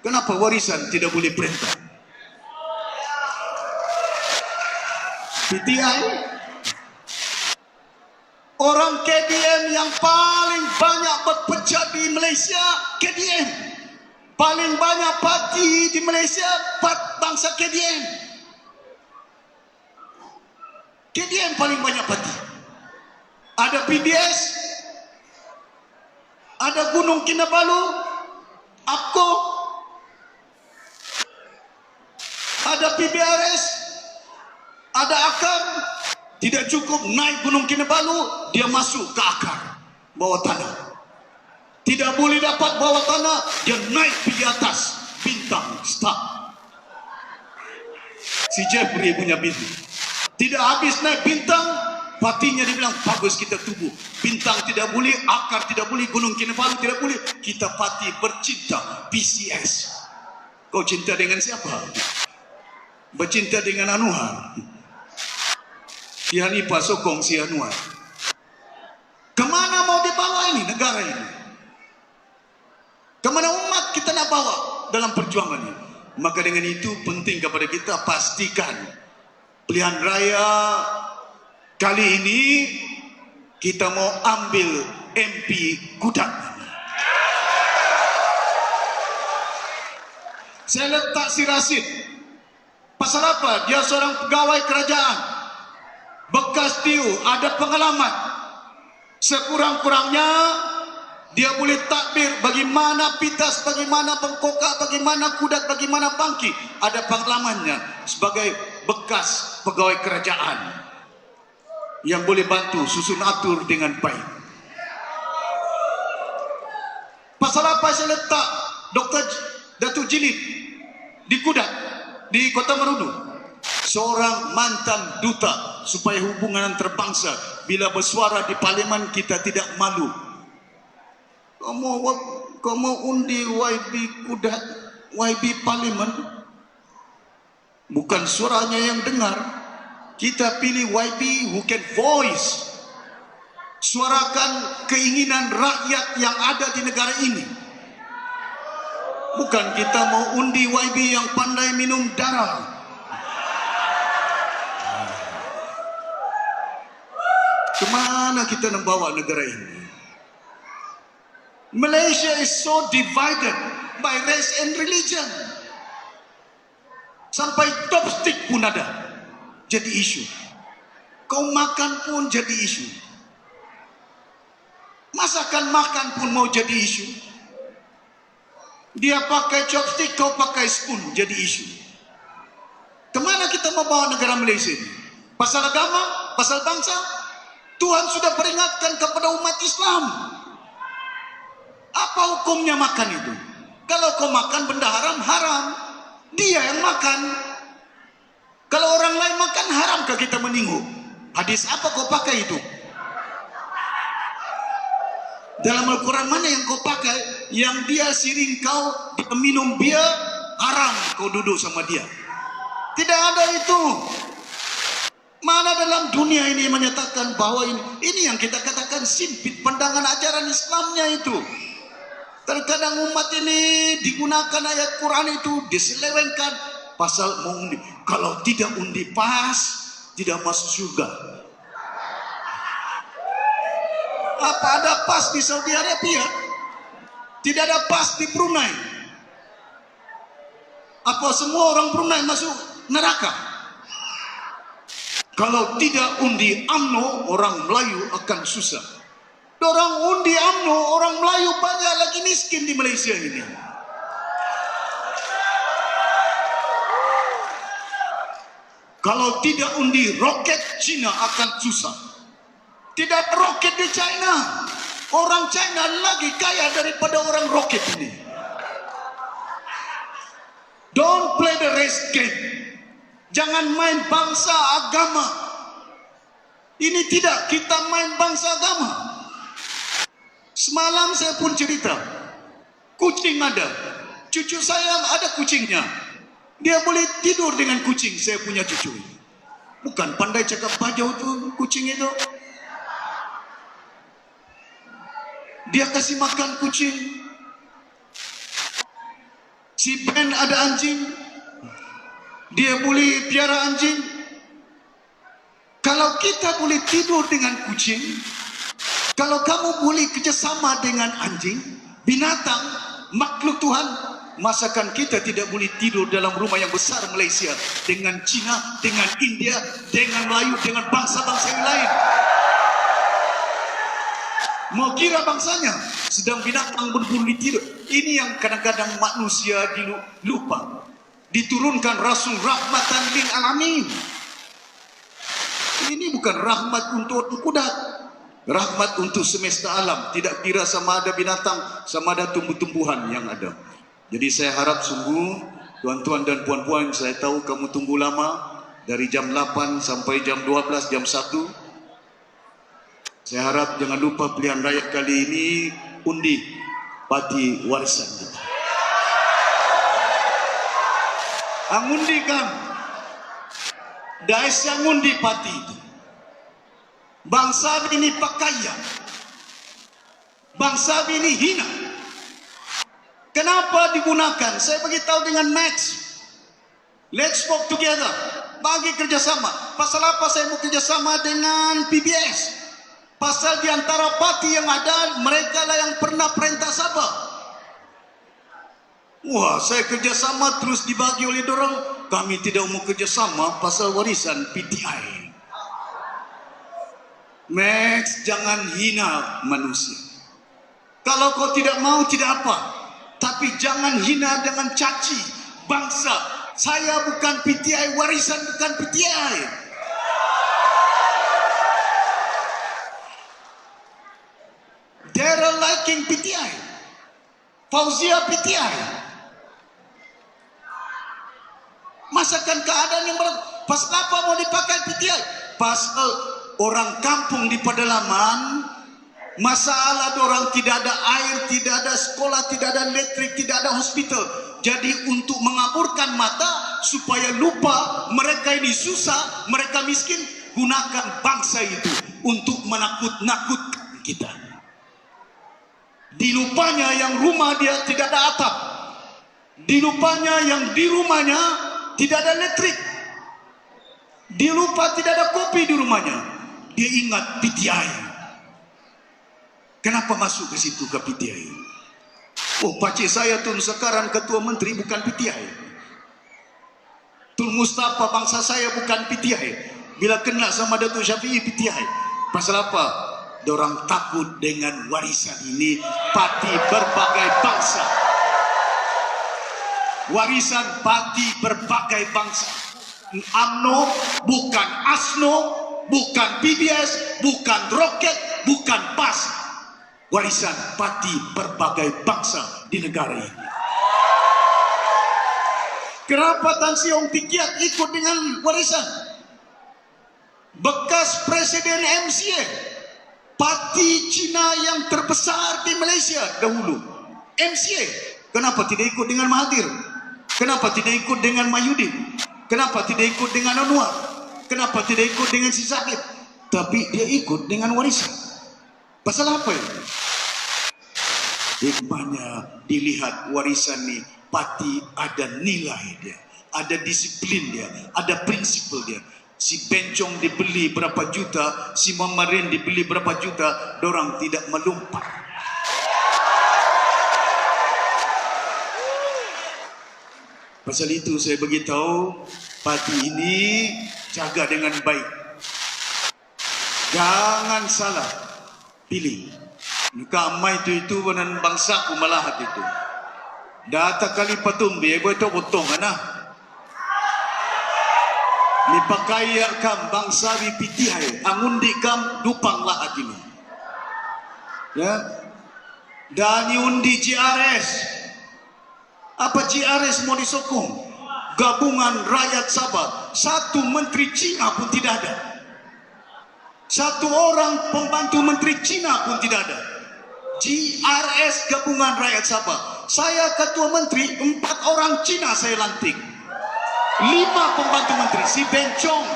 Kenapa warisan tidak boleh perintah? PTI, orang KDM yang paling banyak berpecah di Malaysia, KDM. Paling banyak parti di Malaysia, bangsa KDM. KDM paling banyak parti. Ada PBS, ada Gunung Kinabalu, APKO, ada PBRS, ada AKAR. Tidak cukup naik Gunung Kinabalu, dia masuk ke AKAR, bawah tanah. Tidak boleh dapat bawah tanah, dia naik pergi atas, bintang, star. Si Jeffrey punya bintang. Tidak habis naik bintang, partinya dibilang bagus kita tubuh. Bintang tidak boleh, AKAR tidak boleh, Gunung Kinabalu tidak boleh. Kita parti bercinta, PCS. Kau cinta dengan siapa? Bercinta dengan Anwar. Si Hanifah sokong si Anwar. Kemana mau dibawa ini negara ini? Kemana umat kita nak bawa dalam perjuangan ini? Maka dengan itu penting kepada kita pastikan pilihan raya kali ini kita mau ambil MP Kudat. Saya letak si Rasid. Pasal apa? Dia seorang pegawai kerajaan, bekas TIU, ada pengalaman. Sekurang-kurangnya dia boleh takbir bagaimana Pitas, bagaimana Bengkokak, bagaimana Kudat, bagaimana Bangki. Ada pengalamannya sebagai bekas pegawai kerajaan yang boleh bantu susun atur dengan baik. Pasal apa saya letak Dr. Datuk Jilid di Kudat, di Kota Marudu? Seorang mantan duta, supaya hubungan antarabangsa bila bersuara di parlimen kita tidak malu. Kau mau undi YB Kudat, YB parlimen, bukan suaranya yang dengar. Kita pilih YB who can voice, suarakan keinginan rakyat yang ada di negara ini. Bukan kita mau undi YB yang pandai minum darah. Kemana kita nak bawa negara ini? Malaysia is so divided by race and religion. Sampai chopstick pun ada jadi isu. Kau makan pun jadi isu. Masakan makan pun mau jadi isu. Dia pakai chopstick, kau pakai spoon, jadi isu. Kemana kita mau bawa negara Malaysia ini? Pasal agama? Pasal bangsa? Tuhan sudah peringatkan kepada umat Islam. Apa hukumnya makan itu? Kalau kau makan benda haram, haram. Dia yang makan. Kalau orang lain makan, haramkah kita meninggu? Hadis apa kau pakai itu? Dalam Al-Quran mana yang kau pakai? Yang dia siring kau, dia minum bir, haram kau duduk sama dia. Tidak ada itu. Mana dalam dunia ini menyatakan bahwa ini yang kita katakan sempit pandangan ajaran Islamnya itu. Terkadang umat ini digunakan ayat Quran itu diselewengkan pasal mau undi. Kalau tidak undi pas, tidak masuk surga. Apa ada PAS di Saudi Arabia? Tidak ada PAS di Brunei. Apa semua orang Brunei masuk neraka? Kalau tidak undi UMNO, orang Melayu akan susah. Orang undi UMNO, orang Melayu banyak lagi miskin di Malaysia ini. Kalau tidak undi roket, China akan susah. Tidak roket di China. Orang China lagi kaya daripada orang roket ini. Don't play the race game. Jangan main bangsa agama. Ini tidak, kita main bangsa agama. Semalam saya pun cerita, kucing ada. Cucu saya ada kucingnya. Dia boleh tidur dengan kucing, saya punya cucu. Bukan pandai cakap bajau tu kucing itu. Dia kasih makan kucing. Si Ben ada anjing. Dia boleh piara anjing. Kalau kita boleh tidur dengan kucing, kalau kamu boleh kerjasama dengan anjing, binatang, makhluk Tuhan, masakan kita tidak boleh tidur dalam rumah yang besar Malaysia dengan China, dengan India, dengan Melayu, dengan bangsa-bangsa yang lain. Mau kira bangsanya, sedang binatang berbulu tidur. Ini yang kadang-kadang manusia lupa. Diturunkan Rasul rahmatan lil alamin. Ini bukan rahmat untuk kudat, rahmat untuk semesta alam. Tidak kira sama ada binatang, sama ada tumbuh-tumbuhan yang ada. Jadi saya harap sungguh tuan-tuan dan puan-puan, saya tahu kamu tunggu lama dari jam 8 sampai jam 12, jam 1. Saya harap jangan lupa pilihan rakyat kali ini undi parti warisan kita. Angundi kan, dais yang undi parti itu. Bangsa ini pakaian, bangsa ini hina. Kenapa digunakan? Saya beritahu dengan Max. Let's work together. Bagi kerjasama. Pasal apa saya mau kerjasama dengan PBS? Pasal di antara parti yang ada, mereka lah yang pernah perintah Sabah. Wah, saya kerjasama terus dibagi oleh dorang. Kami tidak mau kerjasama pasal warisan PTI. Max, jangan hina manusia. Kalau kau tidak mau, tidak apa. Tapi jangan hina dengan caci bangsa. Saya bukan PTI, warisan bukan PTI. Daryl liking PTI, Fauzia PTI. Masakan keadaan yang pasal apa mau dipakai PTI? Pasal orang kampung di pedalaman, masalah orang tidak ada air, tidak ada sekolah, tidak ada listrik, tidak ada hospital. Jadi untuk mengaburkan mata supaya lupa mereka ini susah, mereka miskin, gunakan bangsa itu untuk menakut-nakutkan kita. Dilupanya yang rumah dia tidak ada atap. Dilupanya yang di rumahnya tidak ada listrik. Dilupa tidak ada kopi di rumahnya. Dia ingat PTI. Kenapa masuk ke situ ke PTI? Oh, pakcik saya Tun sekarang ketua menteri bukan PTI. Tun Mustafa bangsa saya bukan PTI. Bila kena sama Datuk Syafi'i PTI. Pasal apa? Dorang takut dengan warisan ini, parti berbagai bangsa. Warisan parti berbagai bangsa. UMNO bukan ASNO, bukan PBS, bukan Roket, bukan PAS. Warisan parti berbagai bangsa di negara ini. Kenapa Tan Sri Ong Tikiat ikut dengan warisan? Bekas Presiden MCA, parti Cina yang terbesar di Malaysia dahulu, MCA. Kenapa tidak ikut dengan Mahathir? Kenapa tidak ikut dengan Mahyudin? Kenapa tidak ikut dengan Anwar? Kenapa tidak ikut dengan si Zahid? Tapi dia ikut dengan warisan. Pasal apa ya? Hikmahnya dilihat warisan ni, parti ada nilai dia, ada disiplin dia, ada prinsipal dia. Si Bencong dibeli berapa juta, si Mamarin dibeli berapa juta, dorang tidak melumpat. Pasal itu saya beritahu, parti ini jaga dengan baik. Jangan salah pilih. Kamai itu banan bangsa ku malahat itu. Data kali patumbi, itu botong ana. Ni pakaya kam bangsa bipitihai, angundi kam dupang lahat ini. Ya, dan undi GRS. Apa GRS mau disokong? Gabungan Rakyat Sabah. Satu menteri Cina pun tidak ada. Satu orang pembantu menteri Cina pun tidak ada. GRS Gabungan Rakyat Sabah. Saya ketua menteri, 4 orang Cina saya lantik. 5 pembantu menteri, si Bencong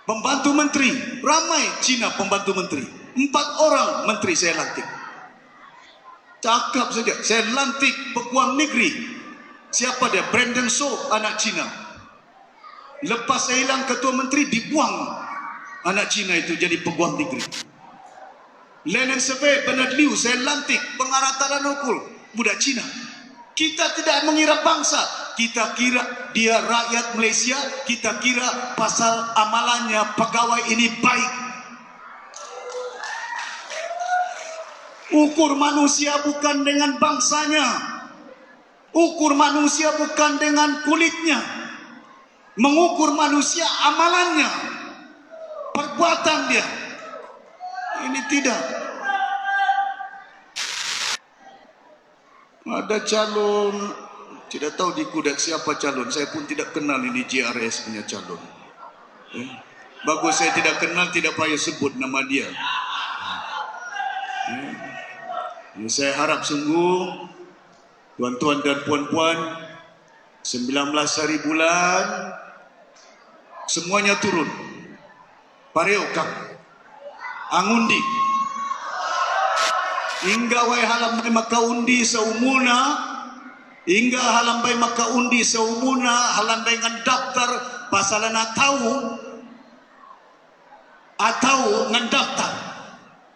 pembantu menteri, ramai Cina pembantu menteri. 4 orang menteri saya lantik. Cakap saja, saya lantik peguam negeri. Siapa dia? Brandon So, anak Cina. Lepas saya hilang ketua menteri, dibuang anak Cina itu jadi peguam negeri. Lenin Seve, Bernard Liu, saya lantik pengarah Talan Ukul, budak Cina. Kita tidak mengira bangsa, kita kira dia rakyat Malaysia, kita kira pasal amalannya pegawai ini baik. Ukur manusia bukan dengan bangsanya, ukur manusia bukan dengan kulitnya, mengukur manusia amalannya, perbuatan dia. Ini tidak. Ada calon, tidak tahu di Kudat siapa calon. Saya pun tidak kenal ini GRS punya calon. Bagus saya tidak kenal, tidak payah sebut nama dia. Saya harap sungguh tuan-tuan dan puan-puan, 19 hari bulan semuanya turun. Pareokang, angundi. Hingga wai halam bay makaundi sa umuna, hingga halam bay makaundi sa umuna, halam bay ngan daftar pasal na tahu atau ngan daftar.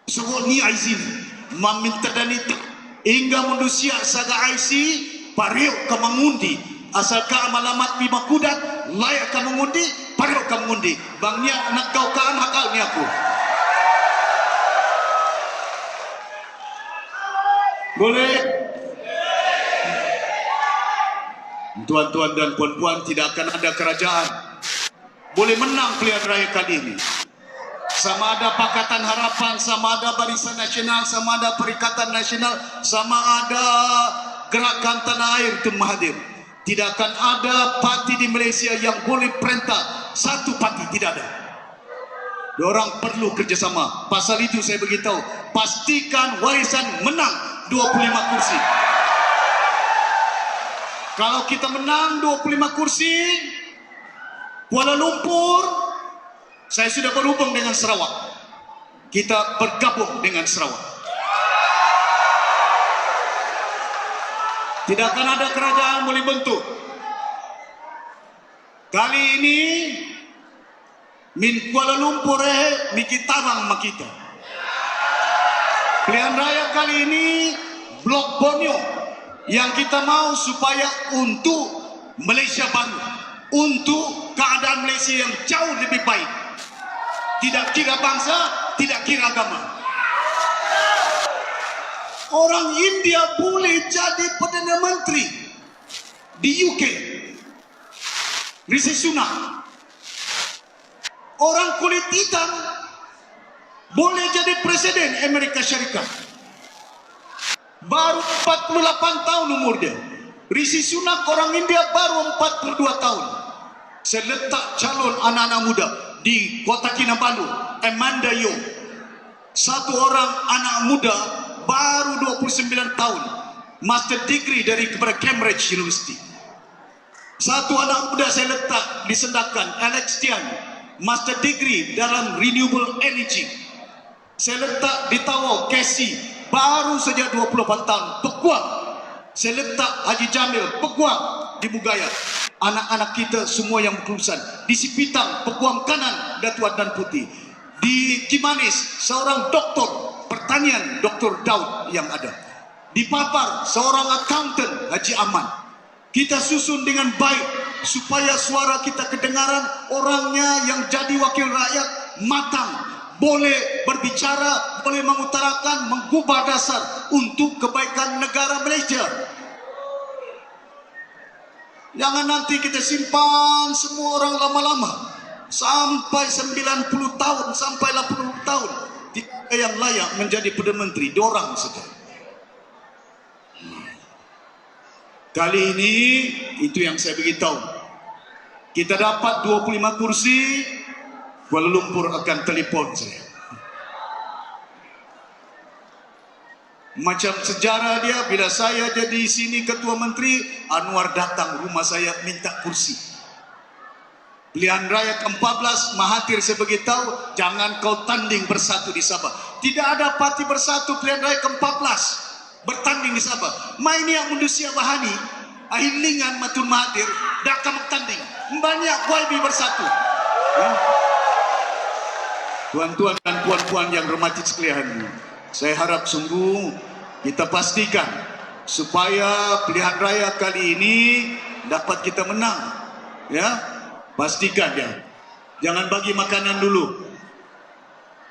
Sugo ni izin maminta danita hingga manusia saga IC pareo ka mangundi asal ka malamat 5 kudat layak ka mangundi pareo ka mangundi bangnya anak kau kaan hakal ni aku. Boleh? Tuan-tuan dan puan-puan, tidak akan ada kerajaan boleh menang pilihan raya kali ini. Sama ada Pakatan Harapan, sama ada Barisan Nasional, sama ada Perikatan Nasional, sama ada Gerakan Tanah Air itu hadir. Tidak akan ada parti di Malaysia yang boleh perintah. Satu parti tidak ada. Diorang perlu kerjasama. Pasal itu saya beritahu, pastikan Warisan menang 25 kursi. Kalau kita menang 25 kursi, Kuala Lumpur, saya sudah berhubung dengan Sarawak. Kita bergabung dengan Sarawak. Tidak akan ada kerajaan boleh bentuk. Kali ini min Kuala Lumpur mikitarang makita. Pilihan raya kali ini Blok Borneo yang kita mau supaya untuk Malaysia baru, untuk keadaan Malaysia yang jauh lebih baik. Tidak kira bangsa, tidak kira agama. Orang India boleh jadi Perdana Menteri di UK. Rishi Sunak. Orang kulit hitam boleh jadi Presiden Amerika Syarikat. Baru 48 tahun umur dia. Rishi Sunak orang India baru 42 tahun. Saya letak calon anak-anak muda di Kota Kinabalu, Amanda Yeo. Satu orang anak muda baru 29 tahun, master degree dari Cambridge University. Satu anak muda saya letak di Sendakan, Alex Tian, master degree dalam renewable energy. Saya letak di Tawau, Casey, baru saja 24 tahun, peguam. Saya letak Haji Jamil, peguam di Bugaya. anak-anak kita semua yang berkelulusan. Di Sipitang, Peguam Kanan Datuk Adnan Putih. Di Kimanis, seorang doktor pertanian, Dr. Daud yang ada. Di Papar, seorang accountant, Haji Aman. Kita susun dengan baik supaya suara kita kedengaran, orangnya yang jadi wakil rakyat matang, boleh berbicara, boleh mengutarakan, menggubah dasar untuk kebaikan negara Malaysia. Jangan nanti kita simpan semua orang lama-lama sampai 90 tahun, sampai 80 tahun. Tidak yang layak menjadi Perdana Menteri, diorang saja. Kali ini itu yang saya beritahu. Kita dapat 25 kursi, Kuala Lumpur akan telefon saya. Macam sejarah dia, bila saya jadi sini ketua menteri, Anwar datang rumah saya minta kursi. Pilihan raya ke-14, Mahathir saya beritahu, jangan kau tanding bersatu di Sabah. Tidak ada parti bersatu pilihan raya ke-14 bertanding di Sabah. Main yang Manusia Bahani, Ahilingan Matun Mahathir, dah akan bertanding. Banyak YB bersatu. Ya. Tuan-tuan dan puan-puan yang hormati sekalian, saya harap sungguh kita pastikan supaya pilihan raya kali ini dapat kita menang. Ya, pastikan ya. Jangan bagi makanan dulu.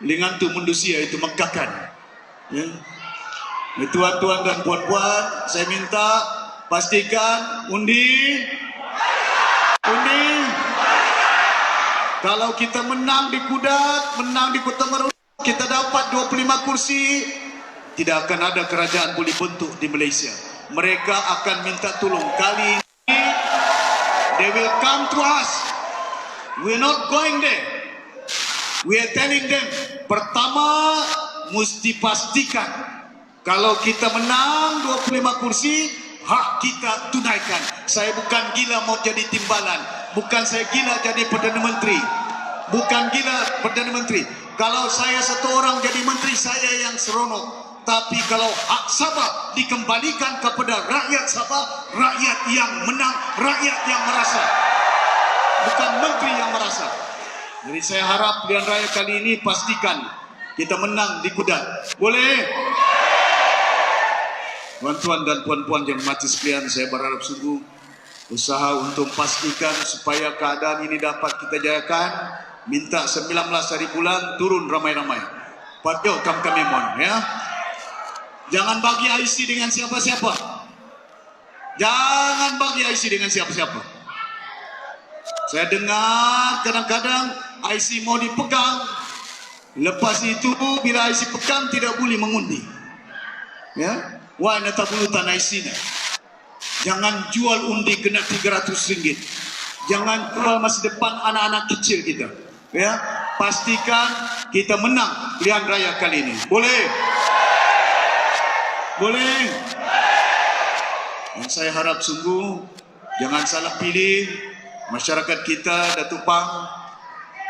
Lingan tu mundusia itu mekakan. Ya. Tuan-tuan dan puan-puan, saya minta pastikan undi. Kalau kita menang di Kudat, menang di Kota Maru, kita dapat 25 kursi, tidak akan ada kerajaan boleh bentuk di Malaysia. Mereka akan minta tolong. Kali ini they will come to us. We're not going there. We are telling them, pertama mesti pastikan kalau kita menang 25 kursi, hak kita tunaikan. Saya bukan gila mau jadi timbalan, bukan saya gila jadi Perdana Menteri, bukan gila Perdana Menteri. Kalau saya satu orang jadi menteri, saya yang seronok. Tapi kalau hak Sabah dikembalikan kepada rakyat Sabah, rakyat yang menang, rakyat yang merasa, bukan menteri yang merasa. Jadi saya harap pilihan raya kali ini pastikan kita menang di Kudat. Boleh? Tuan-tuan dan puan-puan yang mati sekalian, saya berharap sungguh usaha untuk pastikan supaya keadaan ini dapat kita jayakan. Minta 19 hari bulan turun ramai-ramai. Padahal kami mohon ya. Jangan bagi IC dengan siapa-siapa. Jangan bagi IC dengan siapa-siapa. Saya dengar kadang-kadang IC mau dipegang. Lepas itu bila IC pegang tidak boleh mengundi. Ya. Wah, nak bulutan IC ni. Jangan jual undi kena RM300. Jangan jual masa depan anak-anak kecil kita. Ya, pastikan kita menang pilihan raya kali ini. Boleh? Boleh? Dan saya harap sungguh jangan salah pilih masyarakat kita, Datuk Pang,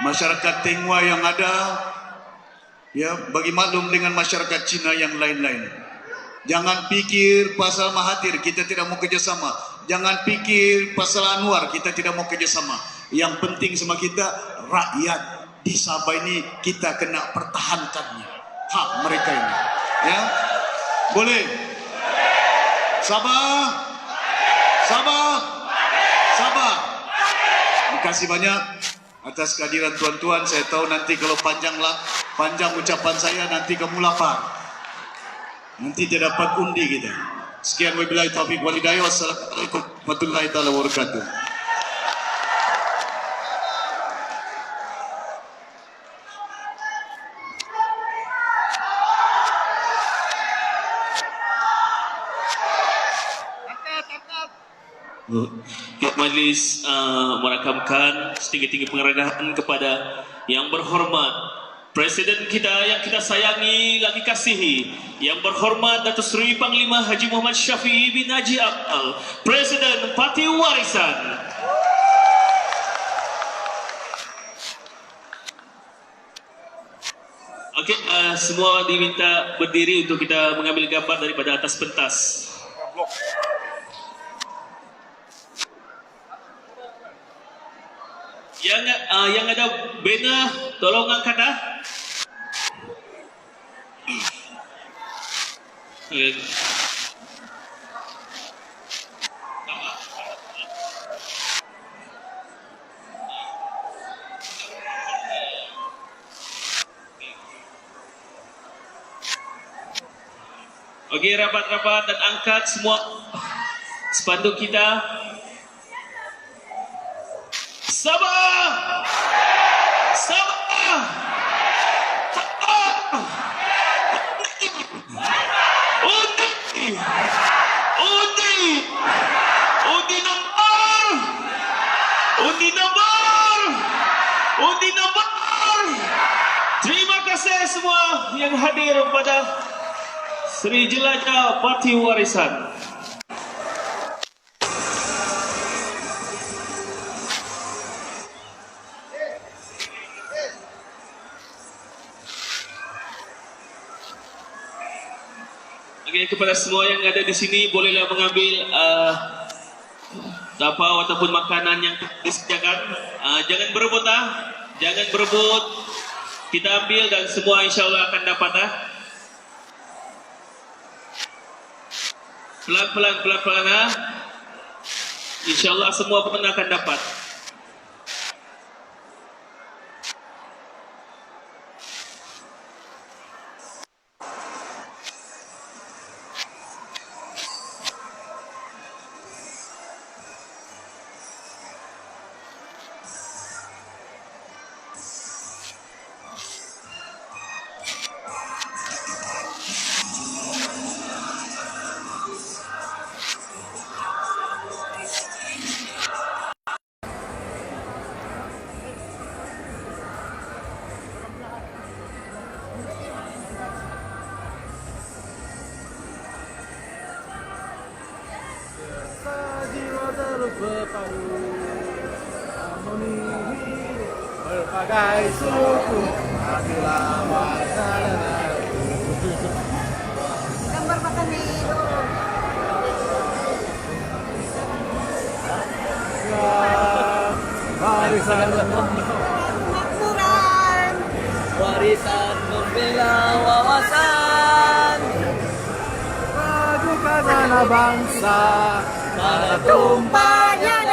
masyarakat Tengwa yang ada, ya, bagi maklum dengan masyarakat Cina yang lain-lain. Jangan pikir pasal Mahathir kita tidak mau kerjasama. Jangan pikir pasal Anwar kita tidak mau kerjasama. Yang penting sama kita, rakyat di Sabah ini kita kena pertahankannya. Hak mereka ini. Ya, boleh? Sabah, Sabah, Sabah. Terima kasih banyak atas kehadiran tuan-tuan. Saya tahu nanti kalau panjang ucapan saya nanti kamu lapar. Nanti tidak dapat undi kita. Sekian wabillahi taufiq wal hidayah. Wassalamualaikum warahmatullahi wabarakatuh. Majlis merakamkan setinggi-tinggi penghargaan kepada yang berhormat Presiden kita yang kita sayangi lagi kasihi, yang berhormat Datuk Seri Panglima Haji Muhammad Syafiee bin Haji Akmal, Presiden Parti Warisan. Okey, semua diminta berdiri untuk kita mengambil gambar daripada atas pentas. yang ada banner, tolong angkat dah. Okay. Okey, rapat-rapat dan angkat semua spanduk kita. Sabah! Sabah! Sabah! Undi! Undi! Undi nomor! Undi nomor! Undi nomor! Terima kasih semua yang hadir pada Sri Jelajah Parti Warisan. Okey, kepada semua yang ada di sini, bolehlah mengambil tapau ataupun makanan yang disediakan. Jangan berebut jangan berebut. Kita ambil dan semua insya-Allah akan dapat Pelan-pelan InsyaAllah semua pun akan dapat. Berbagai suku adalah gambar makan itu warisan makmuran warisan membela wawasan maju ke sana bangsa pada tumpahnya